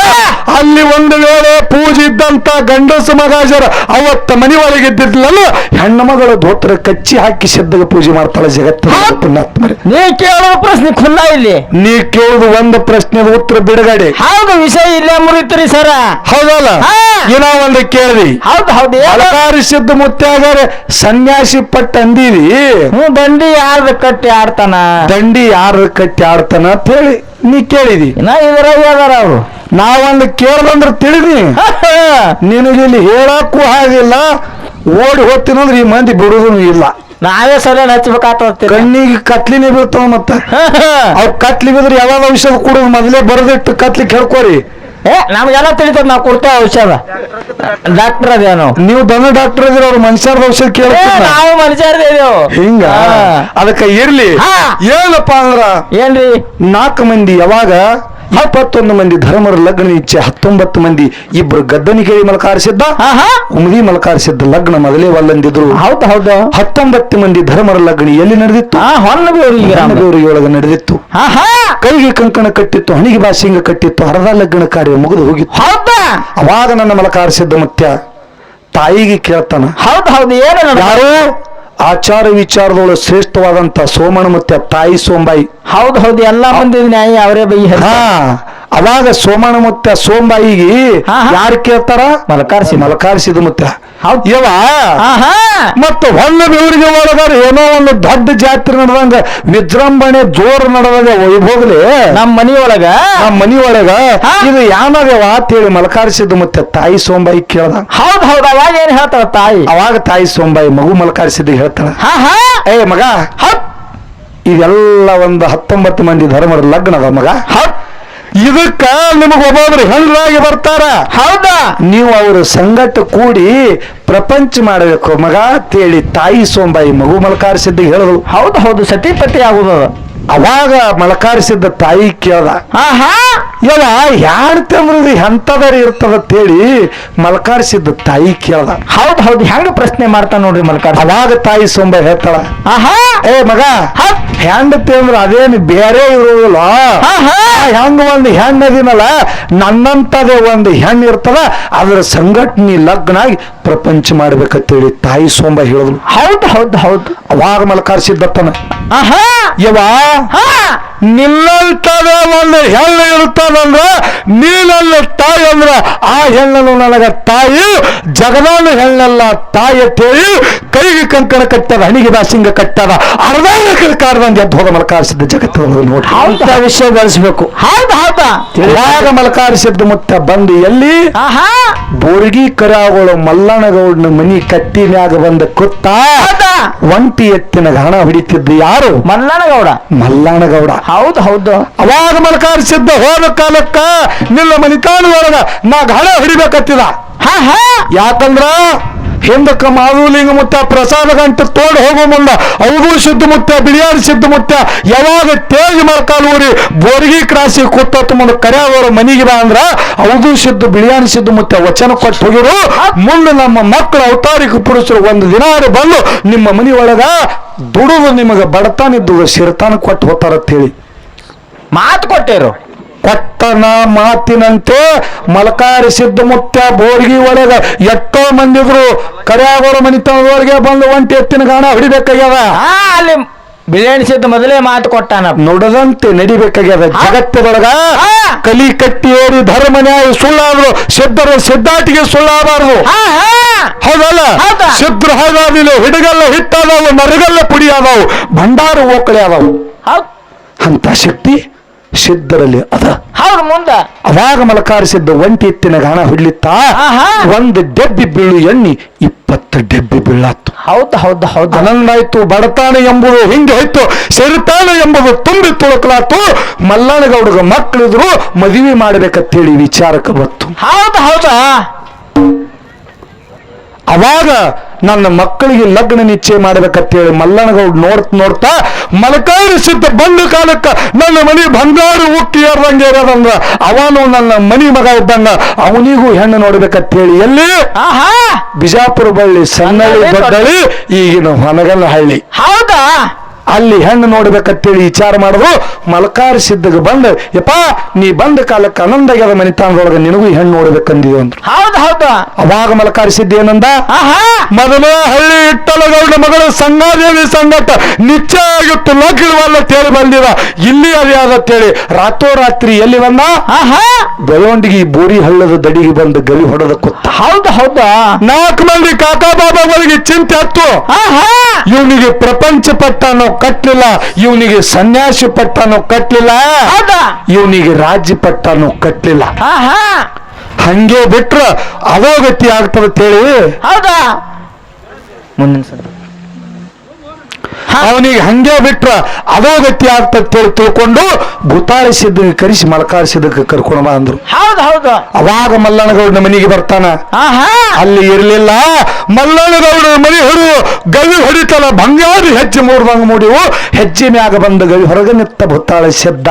ಅಲ್ಲಿ ಒಂದು ವೇಳೆ ಪೂಜೆ ಇದ್ದಂತ ಗಂಡಸ ಮಗಾಜರ ಅವತ್ತ ಮನೆ ಒಳಗಿದ್ದಿದ್ಲಲ್ಲ ಹೆಣ್ಣು ಮಗಳ ಧೋತ್ರ ಕಚ್ಚಿ ಹಾಕಿ ಸಿದ್ಧಗೆ ಪೂಜೆ ಮಾಡ್ತಾಳೆ ಜಗತ್ತಿನ. ನೀ ಕೇಳುವ ಪ್ರಶ್ನೆ ಖುಲ್ಲಾ ಇಲ್ಲಿ. ನೀ ಕೇಳುದು ಒಂದು ಪ್ರಶ್ನೆ ಉತ್ತರ ಬಿಡುಗಡೆ. ಹೌದು. ವಿಷಯ ಇಲ್ಲೇ ಮುರಿತ್ರಿ ಸರ. ಹೌದಲ್ಲ? ಏನೋ ಒಂದು ಕೇಳಿ. ಹೌದು ಹೌದು. ಮಲಕಾರಿ ಸಿದ್ಧ ಮುತ್ಯಾಗಾರೆ ಸನ್ಯಾಸಿ ಪಟ್ಟ ಅಂದಿವಿ. ದಂಡಿ ಯಾರ್ದು ಕಟ್ಟಿ ಆಡ್ತಾನ? ದಂಡಿ ಯಾರು ಕಟ್ಟಿ ಆಡ್ತಾನ ಅಂತ ಹೇಳಿ ನೀ ಕೇಳಿದಿ. ನಾ ಇದ್ರಾಗ ಅದಾರ ಅವ್ರು. ನಾವೊಂದು ಕೇಳ್ದಂದ್ರೆ ತಿಳಿದಿ. ನಿನಗೆ ಇಲ್ಲಿ ಹೇಳಕ್ಕೂ ಹಾಗಿಲ್ಲ, ಓಡಿ ಹೋಗ್ತೀನಂದ್ರೆ ಈ ಮಂದಿ ಬಿಡುದೂ ಇಲ್ಲ. ನಾವೇ ಸರಿಯಾಗಿ ಹಚ್ಬೇಕಾಗ್ತದೆ. ಕಣ್ಣಿಗೆ ಕತ್ಲಿನೇ ಬೀಳ್ತಾವ. ಮತ್ತ ಅವ್ ಕತ್ಲಿ ಬಿದ್ರೆ ಯಾವಾಗ ಔಷಧ ಕೊಡೋದು ಮೊದಲೇ ಬರೆದಿಟ್ಟು ಕತ್ಲಿ ಕೇಳ್ಕೋರಿ. ನಮ್ಗೆಲ್ಲ ತಿಳಿತದ, ನಾವು ಕೊಡ್ತೇವೆ ಔಷಧ. ಡಾಕ್ಟರ್ ಅದೇನು? ನೀವು ದನ ಡಾಕ್ಟರ್ ಇದ್ರೆ ಅವ್ರು ಮನುಷ್ಯರದ ಔಷಧ ಕೇಳ್ತಾರೆ, ನಾವು ಮನುಷ್ಯರದೇವು ಹಿಂಗ. ಅದಕ್ಕೆ ಇರ್ಲಿ. ಏನಪ್ಪಾ ಅಂದ್ರ ಏನ್ರಿ 4 ಮಂದಿ ಯಾವಾಗ 21 ಮಂದಿ ಧರ್ಮರ ಲಗ್ನ ಇಚ್ಛೆ 19 ಮಂದಿ ಇಬ್ರು ಗದ್ದನಿಕೇರಿ ಮಲಕಾರಿಸಿದ್ದ ಉಮದಿ ಮಲಕಾರಿಸಿದ್ದ ಲಗ್ನ ಮೊದಲೇ ಒಲ್ಲಂದಿದ್ರು. ಹೌದು ಹೌದು. 19 ಮಂದಿ ಧರ್ಮರ ಲಗ್ನ ಎಲ್ಲಿ ನಡೆದಿತ್ತು? ಹೊನ್ನಬೇವರಿಗೆ ಒಳಗೆ ನಡೆದಿತ್ತು. ಕೈಗೆ ಕಂಕಣ ಕಟ್ಟಿತ್ತು, ಹಣಿಗೆ ಬಾಸಿಂಗ ಕಟ್ಟಿತ್ತು, ಹರದ ಲಗ್ನ ಕಾರ್ಯ ಮುಗಿದು ಹೋಗಿತ್ತು. ಅವಾಗ ನನ್ನ ಮಲಕಾರಿಸಿದ್ದ ಮುತ್ಯ ತಾಯಿಗೆ ಕೇಳ್ತಾನ. ಹೌದು ಹೌದು. ಏನು? ಯಾರು ಆಚಾರ ವಿಚಾರದೊಳಗೆ ಶ್ರೇಷ್ಠವಾದಂತ ಸೋಮಣ್ಣ ಮತ್ತೆ ತಾಯಿ ಸೋಂಬಾಯಿ. ಹೌದು ಎಲ್ಲ ಮಂದಿ ನ್ಯಾಯ ಅವರೇ ಬೈ ಹಾ ಅವಾಗ ಸೋಮಣ್ಣ ಮತ್ತೆ ಸೋಂಬಾಯಿಗೆ ಹಾ, ಹಾ. ಯಾರು ಕೇಳ್ತಾರ? ಮಲಕಾರಿಸಿದ ಮುತ್ತ. ಇವ ಮತ್ತ ಹೊನ್ನ ಬೆವರಿಗೆ ಒಳಗಾರ ಏನೋ ಒಂದು ದೊಡ್ಡ ಜಾತ್ರೆ ನಡೆದಂಗ ವಿಜೃಂಭಣೆ ಜೋರು ನಡೆದಾಗ ವೈಭೋಗಲಿ ನಮ್ಮ ಮನಿಯೊಳಗ ಹಾ. ಇದು ಯಾನದೇವ ಅಂತೇಳಿ ಮಲಕಾರಿಸಿದ ಮತ್ತೆ ತಾಯಿ ಸೋಂಬಾಯಿ ಕೇಳ್ದ. ಹೌದು ಅವಾಗ ಏನ್ ಹೇಳ್ತಾರ ತಾಯಿ? ಅವಾಗ ತಾಯಿ ಸೋಂಬಾಯಿ ಮಗು ಮಲಕಾರಿಸಿದ ಹೇಳ್ತಾಳ, ಏ ಮಗ ಇದೆಲ್ಲ ಒಂದು 19 ಮಂದಿ ಧರ್ಮದ ಲಗ್ನದ ಮಗ. ಇದಕ್ಕ ನಿಮಗ ಒಬ್ಬೊಬ್ರು ಹೆಣ್ಣರಾಗಿ ಬರ್ತಾರ. ಹೌದಾ? ನೀವು ಅವ್ರ ಸಂಗಟ ಕೂಡಿ ಪ್ರಪಂಚ ಮಾಡಬೇಕು ಮಗ ಅಂತೇಳಿ ತಾಯಿ ಸೋಂಬಾಯಿ ಮಗು ಮಲಕಾರಿಸಿದ್ದ ಹೇಳಿದ್ರು. ಹೌದು ಸತಿಪತಿ ಆಗುದು. ಅವಾಗ ಮಲಕಾರಿಸಿದ್ದ ತಾಯಿ ಕೇಳ್ದ, ಯವ ಯಾಡ್ತಂದ್ರಿ ಎಂತದಾರ ಇರ್ತದಂತೇಳಿ ಮಲಕಾರಿಸಿದ್ದ ತಾಯಿ ಕೇಳ್ದ. ಹೌದು ಹೆಂಗ ಪ್ರಶ್ನೆ ಮಾಡ್ತಾ ನೋಡ್ರಿ ಮಲ್ಕಾರ. ಅವಾಗ ತಾಯಿ ಸೋಂಬಾಯಿ ಹೇಳ್ತಾಳ, ಏ ಮಗ ಹೆಂಡತಿ ಅಂದ್ರ ಅದೇನು ಬೇರೆ ಇರುವುದಿಲ್ಲ, ಹೆಂಗ ಒಂದು ಹೆಣ್ಣದಿನಲ್ಲ ನನ್ನಂತದೇ ಒಂದು ಹೆಣ್ಣು ಇರ್ತದ, ಅದ್ರ ಸಂಘಟನೆ ಲಗ್ನಾಗಿ ಪ್ರಪಂಚ ಮಾಡ್ಬೇಕಂತೇಳಿ ತಾಯಿ ಸೋಂಬಾಯಿ ಹೇಳಿದ್ರು. ಹೌದು ಅವಾಗ ಮಲಕಾರಿಸಿದ್ದತ್ತನ, ಯವಾ ನಿನ್ನಂತದೇ ಒಂದು ಹೆಣ್ಣು ಇರ್ತದಂದ್ರ ನೀನಲ್ಲ ತಾಯಿ ಅಂದ್ರ ಆ ಹೆಣ್ಣನ್ನು ನನಗ ತಾಯಿ ಜಗದಾನ ಹೆಣ್ಣಲ್ಲ ತಾಯಿ ಅಂತೇಳಿ ಕೈಗೆ ಕಂಕಣ ಕಟ್ಟದ ಹಣಿಗೆ ದಾಸಿಂಗ ಕಟ್ಟದ ಅರ್ಧಾಂಗ ಎದ್ದು ಹೋದ ಮಲಕಾರಿಸಿದ್ದ ಜಗತ್ತು ನೋಡಿ ವಿಷಯ ಬೆಳೆಸಬೇಕು. ಅವಾಗ ಮಲಕಾರಿಸಿದ್ದ ಮುತ್ತ ಬಂದು ಎಲ್ಲಿ ಬೋರ್ಗಿ ಕರಾವಳು ಮಲ್ಲನಗೌಡನ ಮನಿ ಕಟ್ಟಿನ್ಯಾಗ ಬಂದ ಕುತ್ತ ಒಂಟಿ ಎತ್ತಿನ ಹಣ ಹಿಡಿತಿದ್ದು ಯಾರು? ಮಲ್ಲನಗೌಡ. ಹೌದು ಅವಾಗ ಮಲಕಾರಿಸಿದ್ದ ಹೋದ ಕಾಲಕ್ಕ ನಿನ್ನ ಮನಿತಾಣದೊಳಗ ನಾ ಹಣ ಹಿಡಿಬೇಕತ್ತಿದ. ಯಾಕಂದ್ರ ಹಿಂದಕ್ಕ ಮಾಧುಲಿಂಗ ಮುತ್ತ ಪ್ರಸಾದ ಗಂಟೆ ತೋಡ್ ಹೋಗೋ ಮುಂದ ಅವಗೂ ಸಿದ್ಧ ಮುತ್ತ ಬಿಳಿಯಾಡಿ ಸಿದ್ಧ ಮುತ್ತ ಯಾವಾಗ ತೇಜ್ ಮರಕಾಲೂರಿ ಬೋರ್ಗಿ ಕ್ರಾಸಿ ಕೂತ ಮುಂದೆ ಕರ್ಯಾವರ ಮನಿಗೆ ಬಾ ಅಂದ್ರ ಅವಗೂ ಸಿದ್ಧ ಬಿಳಿಯಾಡಿ ಸಿದ್ಧ ಮುತ್ತ ವಚನ ಕೊಟ್ಟು ಹೋಗಿರು, ಮುಂದೆ ನಮ್ಮ ಮಕ್ಕಳ ಅವತಾರಿಕ ಪುರುಷರು ಒಂದು ದಿನ ಬಂದು ನಿಮ್ಮ ಮನಿ ಒಳಗ ದುಡುದು ನಿಮಗ ಬಡತಾನಿದ್ದು ಸಿರತಾನ ಕೊಟ್ಟು ಹೋಗ್ತಾರಂತ ಹೇಳಿ ಮಾತು ಕೊಟ್ಟೇರು. ಕೊಟ್ಟನ ಮಾತಿನಂತೆ ಮಲಕಾರಿಸಿದ್ದ ಮುತ್ತ ಬೋರ್ಗಿ ಒಳಗ ಎಷ್ಟೋ ಮಂದಿದ್ರು ಕರ್ಯಾಗೋರ ಮನಿತನದವರೆಗೆ ಬಂದು ಒಂಟಿ ಎತ್ತಿನ ಗಾಣ ಹಿಡಿಬೇಕಾಗ್ಯದ. ಅಲ್ಲಿ ಬಿಳಿಯಣಿಸಿದ್ದ ಮೊದಲೇ ಮಾತು ಕೊಟ್ಟಾನ, ನುಡದಂತೆ ನಡಿಬೇಕಾಗ್ಯದ. ಜಗತ್ತದೊಳಗ ಕಲಿ ಕಟ್ಟಿ ಏರಿ ಧರ್ಮ ನ್ಯಾಯ ಸುಳ್ಳಾದ್ರು ಸಿದ್ಧರ ಸಿದ್ಧಾಟಿಗೆ ಸುಳ್ಳಾಗಬಾರದು. ಹೌದಲ್ಲ? ಸಿದ್ಧರು ಹಾಗಾದಿಲ್ಲ, ಹಿಡಗಲ್ಲ ಹಿಟ್ಟಾದವು, ನರಗಲ್ಲ ಪುಡಿ ಆದವು, ಭಂಡಾರ ಓಕಳೆ ಆದವು. ಅಂತ ಶಕ್ತಿ ಸಿದ್ಧರಲ್ಲಿ ಅದ. ಮುಂದ ಅವಾಗ ಮಲಕಾರಿಸಿದ್ದ ಒಂಟಿ ಎತ್ತಿನ ಗಾಣ ಹಿಡ್ಲಿತ್ತ ಒಂದು ಡೆಬ್ಬಿ ಬೀಳು ಎಣ್ಣಿ 20 ಡೆಬ್ಬಿ ಬೀಳಾತ್ತು. ಹೌದು ಆನಂದ ಆಯ್ತು. ಬಡತಾಣ ಎಂಬುದು ಹಿಂಗೆ ಹೋಯ್ತು, ಸಿರಿತಾಣ ಎಂಬುದು ತುಂಬಿ ತುಳುಕಲಾತು. ಮಲ್ಲನಗೌಡಗ ಮಕ್ಕಳಿದ್ರು ಮದುವೆ ಮಾಡ್ಬೇಕಂತೇಳಿ ವಿಚಾರಕ್ಕೆ ಬತ್ತು. ಹೌದಾ? ಅವಾಗ ನನ್ನ ಮಕ್ಕಳಿಗೆ ಲಗ್ನ ನಿಶ್ಚಯ ಮಾಡ್ಬೇಕಂತೇಳಿ ಮಲ್ಲನಗೌಡ ನೋಡ್ತಾ ಮಲಕಾರಿಸಿದ್ದ ಬಂದ ಕಾಲಕ್ಕ ನನ್ನ ಮನಿ ಬಂಗಾರ ಉಕ್ಕಿ ಏರ್ದಂಗೆ ಇರೋದಂದ್ರ ಅವನು ನನ್ನ ಮನಿ ಮಗ ಇದ್ದಂಗ ಅವನಿಗೂ ಹೆಣ್ಣು ನೋಡ್ಬೇಕಂತೇಳಿ ಎಲ್ಲಿ ಬಿಜಾಪುರ ಬಳ್ಳಿ ಸಣ್ಣಳ್ಳಿ ದೊಡ್ಡಳ್ಳಿ ಈಗಿನ ಹೊನಗಲ್ಲ ಹಳ್ಳಿ. ಹೌದಾ? ಅಲ್ಲಿ ಹೆಣ್ಣು ನೋಡ್ಬೇಕಂತೇಳಿ ವಿಚಾರ ಮಾಡಿದ್ರು. ಮಲಕಾರಿಸಿದ್ದಾಗ ಬಂದ ಯಪ್ಪ ನೀ ಬಂದ ಕಾಲಕ್ಕೆ ಆನಂದಾಗ್ಯದ ಮನಿತಾನದೊಳಗೆ ನಿನಗೂ ಹೆಣ್ಣು ನೋಡ್ಬೇಕಂದಿದ್ವು ಅಂದ್ರು. ಹೌದು ಅವಾಗ ಮಲಕಾರಿಸಿದ್ದ ಏನಂದ, ಮೊದಲೇ ಹಳ್ಳಿ ಇಟ್ಟಲಗೌಡ ಮಗಳು ಸಂಗಾದೇವಿ ಸಂಗಟ ನಿಶ್ಚಯ ಆಗಿತ್ತು, ಲಗ್ನವಲ್ಲ ತೇಳಿ ಬಂದಿದ, ಇಲ್ಲಿ ಅದೇ ಆದತ್ತೇಳಿ ರಾತ್ರೋರಾತ್ರಿ ಎಲ್ಲಿ ಬಂದ? ಬೆಳವಂಡಿಗೆ ಬೋರಿ ಹಳ್ಳದ ದಡಿಗೆ ಬಂದು ಗಲಿ ಹೊಡೆದ ಕೂತ. ಹೌದಾ? 4 ಮಂದಿ ಕಾಕಾ ಬಾಬಾಗಳಿಗೆ ಚಿಂತೆ ಹತ್ತು. ಇವನಿಗೆ ಪ್ರಪಂಚ ಪಟ್ಟನೋ ಕಟ್ಟಲಿಲ್ಲ, ಇವನಿಗೆ ಸನ್ಯಾಸಿ ಪಟ್ಟನೋ ಕಟ್ಟಲಿಲ್ಲ, ಇವನಿಗೆ ರಾಜ್ಯ ಪಟ್ಟನೋ ಕಟ್ಟಲಿಲ್ಲ. ಹಂಗೆ ಬಿಟ್ರ ಅದೋ ಗತಿ ಆಗ್ತದಂತೇಳಿ ಅವನಿಗೆ ಹಂಗೆ ಬಿಟ್ರ ಅದೋ ಗತಿ ಆಗ್ತಂತೇಳಿ ತಿಳ್ಕೊಂಡು ಭೂತಾಳಿಸಿದ್ದಕ್ಕೆ ಕರೆಸಿ ಮಲಕಾರಿಸಿದ್ದಕ್ಕೆ ಕರ್ಕೊಂಡ ಬಾ ಅಂದ್ರು. ಅವಾಗ ಮಲ್ಲನಗೌಡನ ಮನೆಗೆ ಬರ್ತಾನ. ಅಲ್ಲಿ ಇರ್ಲಿಲ್ಲ. ಮಲ್ಲನಗೌಡನ ಮನೆ ಹೊರು ಗವಿ ಹೊಡಿತಲ್ಲ, ಬಂಗಾರಿ ಹೆಜ್ಜೆ ಮೂರ್ದಂಗ ಮೂಡಿವು. ಹೆಜ್ಜೆ ಮ್ಯಾಗ ಬಂದ ಗವಿ ಹೊರಗೆ ನಿತ್ತ ಭೂತಾಳಿಸಿದ್ದ.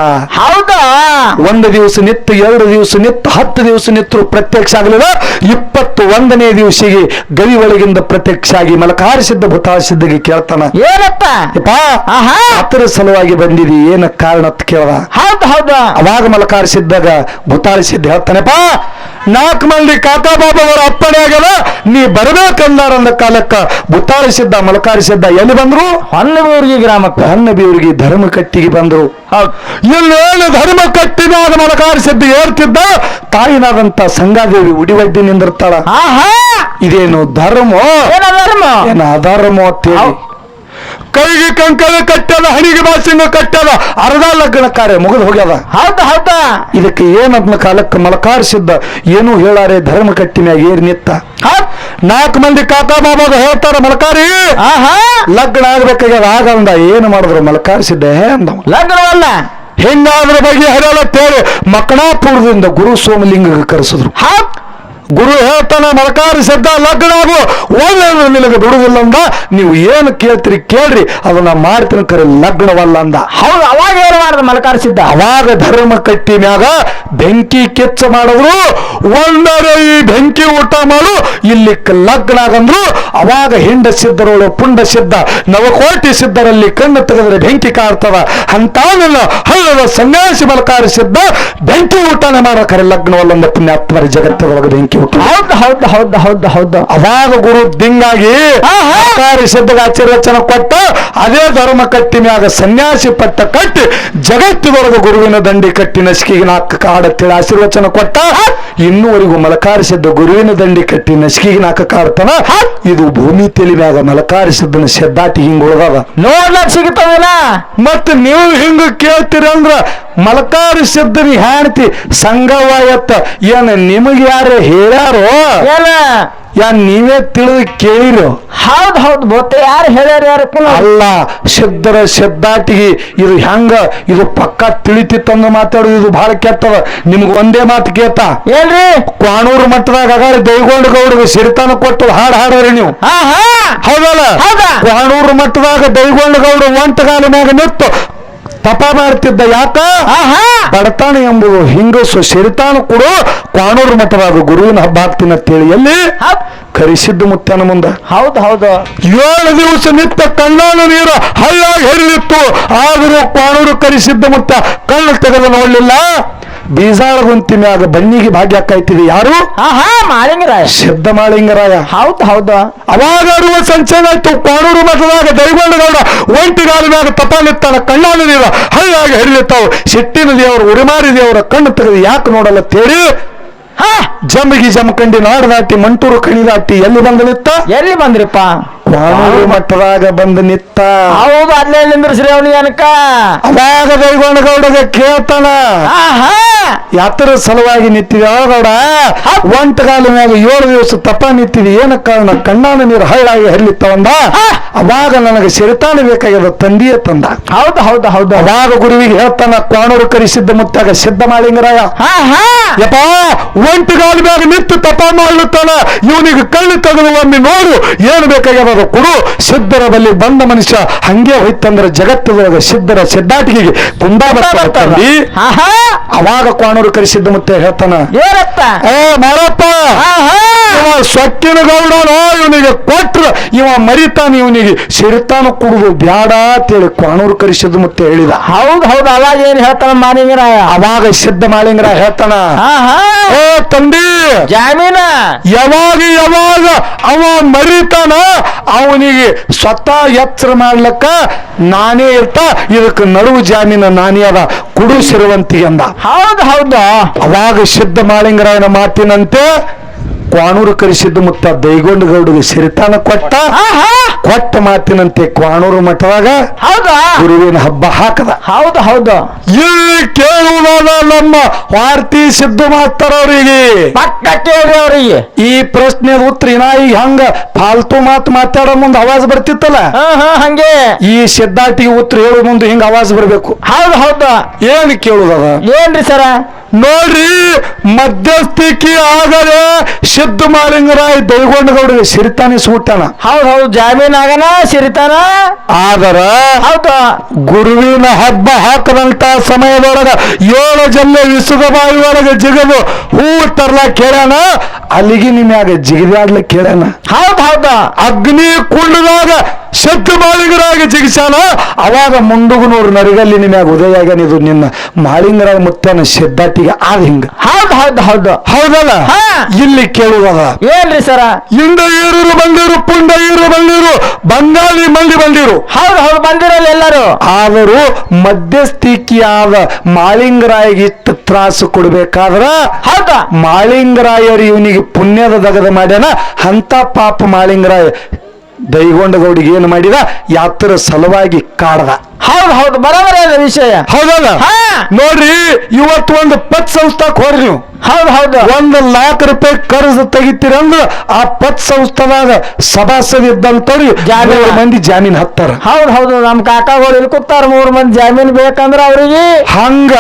ಒಂದು ದಿವಸ ನಿತ್ತು, 2 ದಿವಸ ನಿತ್ತು, 10 ದಿವಸ ನಿತ್ತರು ಪ್ರತ್ಯಕ್ಷ ಆಗಲಿಲ್ಲ. 21ನೇ ದಿವಸಿಗೆ ಗವಿ ಒಳಗಿಂದ ಪ್ರತ್ಯಕ್ಷ ಆಗಿ ಮಲಕಾರಿಸಿದ್ದ ಭೂತಾಳಿಸಿದ್ದಗೆ ಕೇಳ್ತಾನ, ಏನಪ್ಪ ಅತರ ಸಲುವಾಗಿ ಬಂದಿದಿ, ಏನ ಕಾರಣ ಅಂತ ಕೇಳ್ದ. ಹೌದು ಹೌದು ಅವಾಗ ಮಲಕಾರಿಸಿದ್ದಾಗ ಭೂತಾಳಿಸಿದ್ದ ಹೇಳ್ತಾನೆಪ್ಪ 4 ಮಂದಿ ಕಾಕಾ ಬಾಬಾವರ ಅಪ್ಪಣೆ ಆಗಲ್ಲ ನೀ ಬರ್ಬೇಕಂದಾರಂದ ಕಾಲಕ್ಕ ಭೂತಾಳಿಸಿದ್ದ ಮಲಕಾರಿಸಿದ್ದ ಎಲ್ಲಿ ಬಂದ್ರು ಹೊನ್ನಬೂರ್ಗಿ ಗ್ರಾಮಕ್ಕೆ ಹನ್ನಬಿಯವರಿಗೆ ಧರ್ಮ ಕಟ್ಟಿಗೆ ಬಂದ್ರು ಹೌದು ಇಲ್ಲೇನು ಧರ್ಮ ಕಟ್ಟಿದಾಗ ಮಲಕಾರಿಸಿದ್ದ ಏರ್ತಿದ್ದ ತಾಯಿನಾದಂತ ಸಂಗಾದೇವಿ ಉಡಿವಡ್ಡಿ ನಿಂದಿರ್ತಾಳ ಆಹಾ ಇದೇನು ಧರ್ಮ ಏನ ಧರ್ಮ ಏನ ಅಧರ್ಮ ಅಂತೇಳಿ ಕೈಗೆ ಕಂಕಣ ಕಟ್ಟದ ಹಣಿಗೆ ಬಾಸಿಂಗ ಕಟ್ಟದ ಅರ್ಧ ಲಗ್ನ ಕಾರ್ಯ ಮುಗಿದು ಹೋಗ್ಯದ ಹೌದ ಹೌದ ಇದಕ್ಕೆ ಏನದ್ನ ಕಾಲಕ್ಕೆ ಮಲಕಾರಿಸಿದ್ದ ಏನು ಹೇಳಾರೆ ಧರ್ಮ ಕಟ್ಟಿನ್ಯಾಗ ಏರ್ ನಿತ್ತ 4 ಮಂದಿ ಕಾಕಾ ಬಾಬಾಗ ಹೇಳ್ತಾರ ಮಲಕಾರಿ ಆಹಾ ಲಗ್ನ ಆಗ್ಬೇಕಾಗ್ಯದ ಆಗಂದ ಏನು ಮಾಡಿದ್ರು ಮಲಕಾರಿಸಿದ್ದ ಅಂದ ಲಗ್ನವಲ್ಲ ಹಿಂಗಾದ್ರ ಬಗ್ಗೆ ಹರಿಯಲ್ಲ ತೇಳಿ ಮಕ್ಕಣಾಪುರದಿಂದ ಗುರು ಸೋಮಲಿಂಗ ಕರೆಸಿದ್ರು ಹೌದ್ ಗುರು ಹೇಳ್ತಾನ ಮಲಕಾರಿಸಿದ್ದ ಲಗ್ನ ಆಗು ಒಳ್ಳೆಯದು ನಿನಗೆ ಬಿಡುವುದಿಲ್ಲ ಅಂದ ನೀವು ಏನು ಕೇಳ್ತೀರಿ ಕೇಳ್ರಿ ಅದನ್ನ ಮಾಡ್ತೀನಿ ಕರೆ ಲಗ್ನವಲ್ಲ ಅಂದ ಹೌದು ಅವಾಗ ಏನು ಮಾಡಿದ ಮಲಕಾರಿಸಿದ್ದ ಅವಾಗ ಧರ್ಮ ಕಟ್ಟಿ ಮ್ಯಾಗ ಬೆಂಕಿ ಕೆಚ್ಚ ಮಾಡಿದ್ರು ಒಂದರ ಈ ಬೆಂಕಿ ಊಟ ಮಾಡು ಇಲ್ಲಿ ಲಗ್ನ ಆಗಂದ್ರು ಅವಾಗ ಹಿಂಡ ಸಿದ್ಧರೋಳು ಪುಂಡ ಸಿದ್ಧ ನವಕೋಟಿ ಸಿದ್ಧರಲ್ಲಿ ಕಣ್ಣು ತೆಗೆದ್ರೆ ಬೆಂಕಿ ಕಾಡ್ತದ ಅಂತ ಹಳ್ಳದ ಸನ್ಯಾಸಿ ಮಲಕಾರಿಸಿದ್ದ ಬೆಂಕಿ ಊಟನೇ ಮಾಡೋ ಕರೆ ಲಗ್ನವಲ್ಲಂದ ಪುಣ್ಯಾತ್ಮರ ಜಗತ್ತದೊಳಗೆ ಬೆಂಕಿ ಊಟ ಹೌದು ಹೌದು ಹೌದು ಹೌದು ಹೌದು ಅವಾಗ ಗುರು ದಿಂಗಾಗಿ ಸಿದ್ಧಗ ಆಶೀರ್ವಚನ ಕೊಟ್ಟ ಅದೇ ಧರ್ಮ ಕಟ್ಟಿ ಮ್ಯಾಗ ಸನ್ಯಾಸಿ ಪಟ್ಟ ಕಟ್ಟಿ ಜಗತ್ತಿನವರೆಗೂ ಗುರುವಿನ ದಂಡಿ ಕಟ್ಟಿ ನಸಿಕಿಗೆ 4 ಕಾಡತ್ತೇಳಿ ಆಶೀರ್ವಚನ ಕೊಟ್ಟ ಇನ್ನೂವರೆಗೂ ಮಲಕಾರಿಸಿದ್ದ ಗುರುವಿನ ದಂಡಿ ಕಟ್ಟಿ ನಸಿಕಿಗೆ 4 ಕಾಡ್ತಾನ ಇದು ಭೂಮಿ ತೆಲಿ ಮ್ಯಾಗ ಮಲಕಾರಿಸಿದ್ದನ ಶೆದ್ದಾಟಿ ಹಿಂಗ್ ಉಳ್ದದ ನೋಡ್ಲಕ್ ಸಿಗ್ತದೇನ ಮತ್ತ ನೀವು ಹಿಂಗ ಕೇಳ್ತೀರಿ ಅಂದ್ರ ಮಲಕಾರಿಸಿದ್ದನಿ ಹೆಣ್ತಿ ಸಂಗವಾಯತ್ತ ಏನ ನಿಮಗೆ ಯಾರು ಹೇಳ್ಯಾರೋ ಏನ ನೀವೇ ತಿಳಿದು ಕೇಳಿರೋ ಹೌದ್ ಹೌದು ಗೊತ್ತ ಯಾರು ಹೇಳ್ಯಾರ ಯಾರು ಅಲ್ಲ ಸಿದ್ಧರ ಶೆದ್ದಾಟಿಗೆ ಇದು ಹೆಂಗ ಇದು ಪಕ್ಕ ತಿಳಿತಿತ್ತಂದ ಮಾತಾಡೋದು ಇದು ಬಹಳ ಕೆಟ್ಟದ ನಿಮ್ಗೆ ಒಂದೇ ಮಾತು ಕೇತ ಏನ್ರಿ ಕ್ವಾಣೂರು ಮಟ್ಟದಾಗ ಅಗಾರಿ ದೈಗೊಂಡ ಗೌಡ್ರಿಗೆ ಸಿರಿತಾನ ಕೊಟ್ಟು ಹಾಡಾಡ್ರಿ ನೀವು ಹೌದಲ್ಲ ಕ್ವಾಣೂರು ಮಟ್ಟದಾಗ ದೈಗೊಂಡ ಗೌಡ ಒಂಟಗಾಲ ಮ್ಯಾಗ ನಿತ್ತು ತಪ ಮಾಡ್ತಿದ್ದ ಯಾಕ ಬಡತಾಣ ಎಂಬುದು ಹಿಂಗಸು ಸಿರಿತಾನ ಕೊಡು ಕ್ವಾಣೂರು ಮಠವಾದ ಗುರುವಿನ ಹಬ್ಬ ಆಗ್ತೀನಿ ಅಂತೇಳಿ ಎಲ್ಲಿ ಕರಿಸಿದ್ದು ಮುತ್ತನ ಮುಂದ ಹೌದು ಹೌದು 7 ದಿವಸ ನಿತ್ತ ಕಣ್ಣಾನ ನೀರು ಹಳ್ಳಾಗಿ ಹರಿದಿತ್ತು ಆದರೂ ಕ್ವಾಣೂರು ಕರಿಸಿದ್ದ ಮುತ್ತ ಕಣ್ಣು ತೆಗೆದು ನೋಡ್ಲಿಲ್ಲ ಬೀಜಾಳ ಗುಂತಿ ಮ್ಯಾಗ ಬನ್ನಿಗೆ ಭಾಗ್ಯ ಕಾಯ್ತಿದೆ ಯಾರು ಮಾಳಿಂಗರಾಯ ಸಿದ್ಧ ಮಾಳಿಂಗರಾಯ ಹೌದು ಹೌದು ಅವಾಗ ಅರುವ ಸಂಚನ ಆಯ್ತು ಕ್ವಾಣೂರು ಮಠದಾಗ ದೈಗೊಂಡಗೌಡ ಒಂಟಿಗಾಲ ಮ್ಯಾಗ ತಪ ನಿತ್ತಾನ ಕಣ್ಣಾನ ನೀರು ಹಳ್ಳಾಗಿ ಹರಿದಿತ್ತಾವು ಸಿಟ್ಟಿನ ದೇವರು ಉರಿಮಾರಿ ದೇವರ ಕಣ್ಣು ತೆಗೆದು ಯಾಕೆ ನೋಡಲ್ಲ ತೇಳಿ ಜಂಬಿಗಿ ಜಮಖಂಡಿ ನಾಡು ದಾಟಿ ಮಂಟೂರು ಕಣಿ ದಾಟಿ ಎಲ್ಲಿ ಬಂದು ನಿತ್ತ ಎಲ್ಲಿ ಬಂದ್ರಿಪ್ಪ ಕ್ವಾಣೂರು ಮಠದಾಗ ಬಂದು ನಿತ್ತ ಹೌದು ಅಲ್ಲೇ ನಿಂದ್ರಿಸ್ರಿ ಅವನಿಗೆ ಅನಕ ಅವಾಗ ದೈಗೊಂಡಗೌಡಗೆ ಕೇಳ್ತಾನ ಯಾತರ ಸಲುವಾಗಿ ನಿಂತಿದೆ ಗೌಡ ಒಂಟಗಾಲ ಮ್ಯಾಗ 7 ದಿವಸ ತಪ ನಿಂತಿದೆ ಏನ ಕಾರಣ ಕಣ್ಣಾನ ನೀರು ಹಳ್ಳಾಗಿ ಹರಿಲಿತ್ತವಂದ ಅವಾಗ ನನಗೆ ಸಿರಿತಾನ ಬೇಕಾಗ್ಯದ ತಂದೆಯ ತಂದ ಹೌದು ಹೌದು ಹೌದು ಅವಾಗ ಗುರುವಿಗೆ ಹೇಳ್ತಾನ ಕ್ವಾಣೂರು ಕರಿಸಿದ್ದ ಮುತ್ತಾಗ ಸಿದ್ಧ ಮಾಳಿಂಗರಾಯ ಯಪ್ಪ ಒಂಟಗಾಲ ಮ್ಯಾಗ ನಿಂತು ತಪ ಮಾಡ್ಲತ್ತಾನ ಇವನಿಗೆ ಕಣ್ಣು ತೆಗೆದು ಒಮ್ಮೆ ನೋಡು ಏನು ಬೇಕಾಗ್ಯದ ಕೊಡು ಸಿದ್ಧರ ಬಳಿ ಬಂದ ಮನುಷ್ಯ ಹಂಗೆ ಹೋಯ್ತಂದ್ರೆ ಜಗತ್ತದೊಳಗ ಸಿದ್ಧರ ಸಿದ್ಧಾಟಿಗೆ ಕುಂದಾ ಬರ್ತಾಂದಿ ಅವಾಗ ಕ್ವಾಣೂರು ಕರಿಸಿದ್ದ ಮುತ್ತೆ ಹೇಳ್ತಾನ ಮಾರಪ್ಪ ಸೊಕ್ಕಿನ ಗೌಡನ ಇವನಿಗೆ ಕೊಟ್ರ ಇವ ಮರಿತಾನ ಇವನಿಗೆ ಸಿರಿತಾನ ಕುಡುದು ಬ್ಯಾಡ ಅಂತೇಳಿ ಕ್ವಾಣೂರು ಕರಿಸಿದ್ದ ಮುತ್ತೆ ಹೇಳಿದ ಹೌದು ಹೌದು ಅವಾಗ ಏನ್ ಹೇಳ್ತಾನ ಮಾಳಿಂಗರಾಯ ಅವಾಗ ಸಿದ್ಧ ಮಾಳಿಂಗರಾಯ ಹೇಳ್ತಾನ ತಂದಿ ಜಾಮೀನ ಯಾವಾಗ ಅವ ಮರಿತಾನ ಅವನಿಗೆ ಸ್ವತಃ ಎಚ್ಚರ ಮಾಡ್ಲಕ್ಕ ನಾನೇ ಇರ್ತ ಇದಕ್ಕೆ ನಡುವು ಜಾಮೀನ ನಾನೇ ಅದ ಕುಡು ಸಿರುವಂತಿ ಅಂದ ಹೌದು ಹೌದು ಅವಾಗ ಸಿದ್ಧ ಮಾಳಿಂಗರಾಯನ ಮಾತಿನಂತೆ ಕ್ವಾಣೂರು ಕರಿಸಿದ್ದು ಮುತ್ತ ದೈಗೊಂಡ ಗೌಡಿಗೆ ಸಿರಿತಾನ ಕೊಟ್ಟ ಮಾತಿನಂತೆ ಕ್ವಾಣೂರು ಮಠದಾಗ ಗುರುವಿನ ಹಬ್ಬ ಹಾಕದ ಹೌದು ಹೌದು ಇಲ್ಲಿ ಕೇಳುವುದಾದ ನಮ್ಮ ವಾರ್ತಿ ಸಿದ್ದು ಮಾತಾಡೋರಿಗೆ ಪಕ್ಕ ಕೇಳ್ರಿ ಅವ್ರಿಗೆ ಈ ಪ್ರಶ್ನೆ ಉತ್ತರ ಈಗ ಹಂಗ ಫಾಲ್ತು ಮಾತು ಮಾತಾಡೋ ಮುಂದೆ ಆವಾಜ್ ಬರ್ತಿತ್ತಲ್ಲ ಹಂಗೆ ಈ ಸಿದ್ಧಾಟಿಗೆ ಉತ್ತರ ಹೇಳೋ ಮುಂದೆ ಹಿಂಗ ಆವಾಜ್ ಬರ್ಬೇಕು ಹೌದು ಹೌದು ಏನ್ ಕೇಳುದದ ಏನ್ರಿ ಸರ ನೋಡ್ರಿ ಮಧ್ಯಸ್ಥಿಕೆ ಆಗದೆ ಸಿದ್ಧ ಮಾಳಿಂಗರಾಯ ದೈಗೊಂಡಗೌಡಿಗೆ ಸಿರಿತಾನಿಸ್ಬಿಟ್ಟಾನ. ಹೌದು ಜಾಮೀನಾಗನ ಸಿರಿತಾನ. ಆದರ ಹೌದು ಗುರುವಿನ ಹಬ್ಬ ಹಾಕದಂತ ಸಮಯದೊಳಗ 7 ಜಲ್ಲೆ ವಿಸುದ ಬಾಯಿ ಒಳಗ ಜಿಗದು ಹೂ ತರ್ಲಾ ಕೇಳ್ಯಾನ. ಅಲ್ಲಿಗೆ ನಿಮ್ಯಾಗ ಜಿಗಿದಾಡ್ಲಿಕ್ಕೆ ಕೇಳ್ಯಾನ. ಹೌದು ಅಗ್ನಿ ಕುಂಡದಾಗ ಸಿದ್ಧ ಮಾಳಿಂಗರಾಗ ಜಿಗಿಸಾನ. ಅವಾಗ ಮುಂಡುಗನೂರು ನರಿಗಲ್ಲಿ ನಿಮ್ಯಾಗ ಉದಯ ಆಗ್ಯಾನ. ಇದು ನಿನ್ನ ಮಾಳಿಂಗರಾಯ ಮುತ್ತನ ಸಿದ್ಧಾಟಿಗೆ ಆದ ಹಿಂಗ. ಹೌದು ಹೌದಲ್ಲ? ಹಾ. ಇಲ್ಲಿ ಕೇಳುವದ ಏನ್ರಿ ಸರ? ಇಂದ ಈರರು ಬಂದಿರು, ಪುಂಡ ಈರು ಬಂದಿರು, ಬಂಗಾಳಿ ಮಂದಿ ಬಂದಿರು. ಹೌದು ಬಂದಿರಲ್ಲ ಎಲ್ಲರೂ. ಆದರೂ ಮಧ್ಯಸ್ಥಿಕಿಯಾದ ಮಾಳಿಂಗರಾಯಿಗೆ ಇಷ್ಟು ತ್ರಾಸು ಕೊಡ್ಬೇಕಾದ್ರ ಹೌದಾ ಮಾಳಿಂಗರಾಯರು ಇವನಿಗೆ ಪುಣ್ಯದ ದಗದ ಮಾಡ್ಯಾನ. ಅಂತ ಪಾಪ ಮಾಳಿಂಗರಾಯ ದೈಗೊಂಡಗೌಡಿಗೆ ಏನು ಮಾಡಿದ? ಯಾತ್ರ ಸಲುವಾಗಿ ಕಾಡ್ದ. ಹೌದು ಬರೋಬರ ವಿಷಯ. ಹೌದಲ್ಲ? ಹಾ. ನೋಡ್ರಿ, ಇವತ್ತು ಒಂದು ಪತ್ ಸಂಸ್ಥಾಕ್ ಹೋರಿ ನೀವು, ಹೌದು 1 ಲಾಖ ರೂಪಾಯಿ ಕರ್ಜ್ ತೆಗಿತೀರಂದ್ರ ಆ ಪತ್ ಸಂಸ್ಥಾದಾಗ ಸಭಾಸದಿದ್ದಂತವ್ರಿ ಜಾಮೀನು. 3 ಮಂದಿ ಜಾಮೀನ್ ಹತ್ತಾರ. ಹೌದು ನಮ್ ಕಾಕಾಗಳು ಇಲ್ಲಿ ಕೂತಾರ. 3 ಮಂದಿ ಜಾಮೀನ್ ಬೇಕಂದ್ರ ಅವ್ರಿಗೆ. ಹಂಗ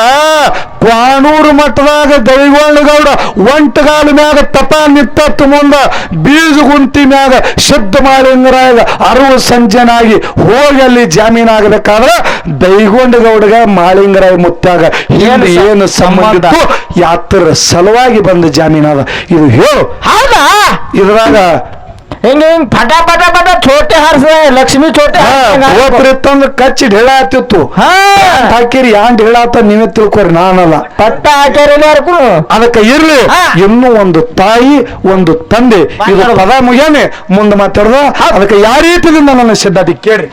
ಕ್ವಾಣೂರು ಮಠದಾಗ ದೈಗೊಂಡಗೌಡ ಒಂಟಗಾಲ ಮ್ಯಾಗ ತಪ ನಿತ್ತತ್ತು ಮುಂದ ಬೀಜ ಗುಂತಿ ಮ್ಯಾಗ ಸಿದ್ಧ ಮಾಳಿಂಗರಾಯ ಅರಿವು ಸಂಜನಾಗಿ ಹೋಗಿ ಅಲ್ಲಿ ಜಾಮೀನ್ ಆಗಬೇಕಾದ್ರ ದೈಗೊಂಡಗೌಡಗ ಮಾಳಿಂಗರಾಯ ಮುತ್ಯಾಗ ಏನು ಸಂಬಂಧ ಇತ್ತು? ಯಾತ್ರ ಸಲುವಾಗಿ ಬಂದ ಜಾಮೀನಾದ. ಇದು ಹೇಳು. ಹೌದಾ ಇದ್ರಾಗ ಹಿಂಗ ಪಟ ಛೋಟೆ ಹಾರ್ಸ ಲಕ್ಷ್ಮಿ ಛೋಟೆ ತಂದು ಕಚ್ಚಿ ಢೇಳ ಆತಿತ್ತು. ಹಾಕಿರಿ ಯಾಂಡ್ ಹೇಳಾತ ನೀವೇ ತಿಳ್ಕೊರಿ, ನಾನಲ್ಲ. ಪಟ್ಟ ಹಾಕ್ಯಾರ ಅದಕ್ಕೆ ಇರ್ಲಿ. ಇನ್ನೂ ಒಂದು ತಾಯಿ ಒಂದು ತಂದೆ, ಇದು ಪದ ಮುಗಿಯಾನೆ ಮುಂದೆ ಮಾತಾಡ್ದ. ಅದಕ್ಕೆ ಯಾವ ರೀತಿಯಿಂದ ನನ್ನ ಸಿದ್ಧಾಟಿ ಕೇಳ್ರಿ.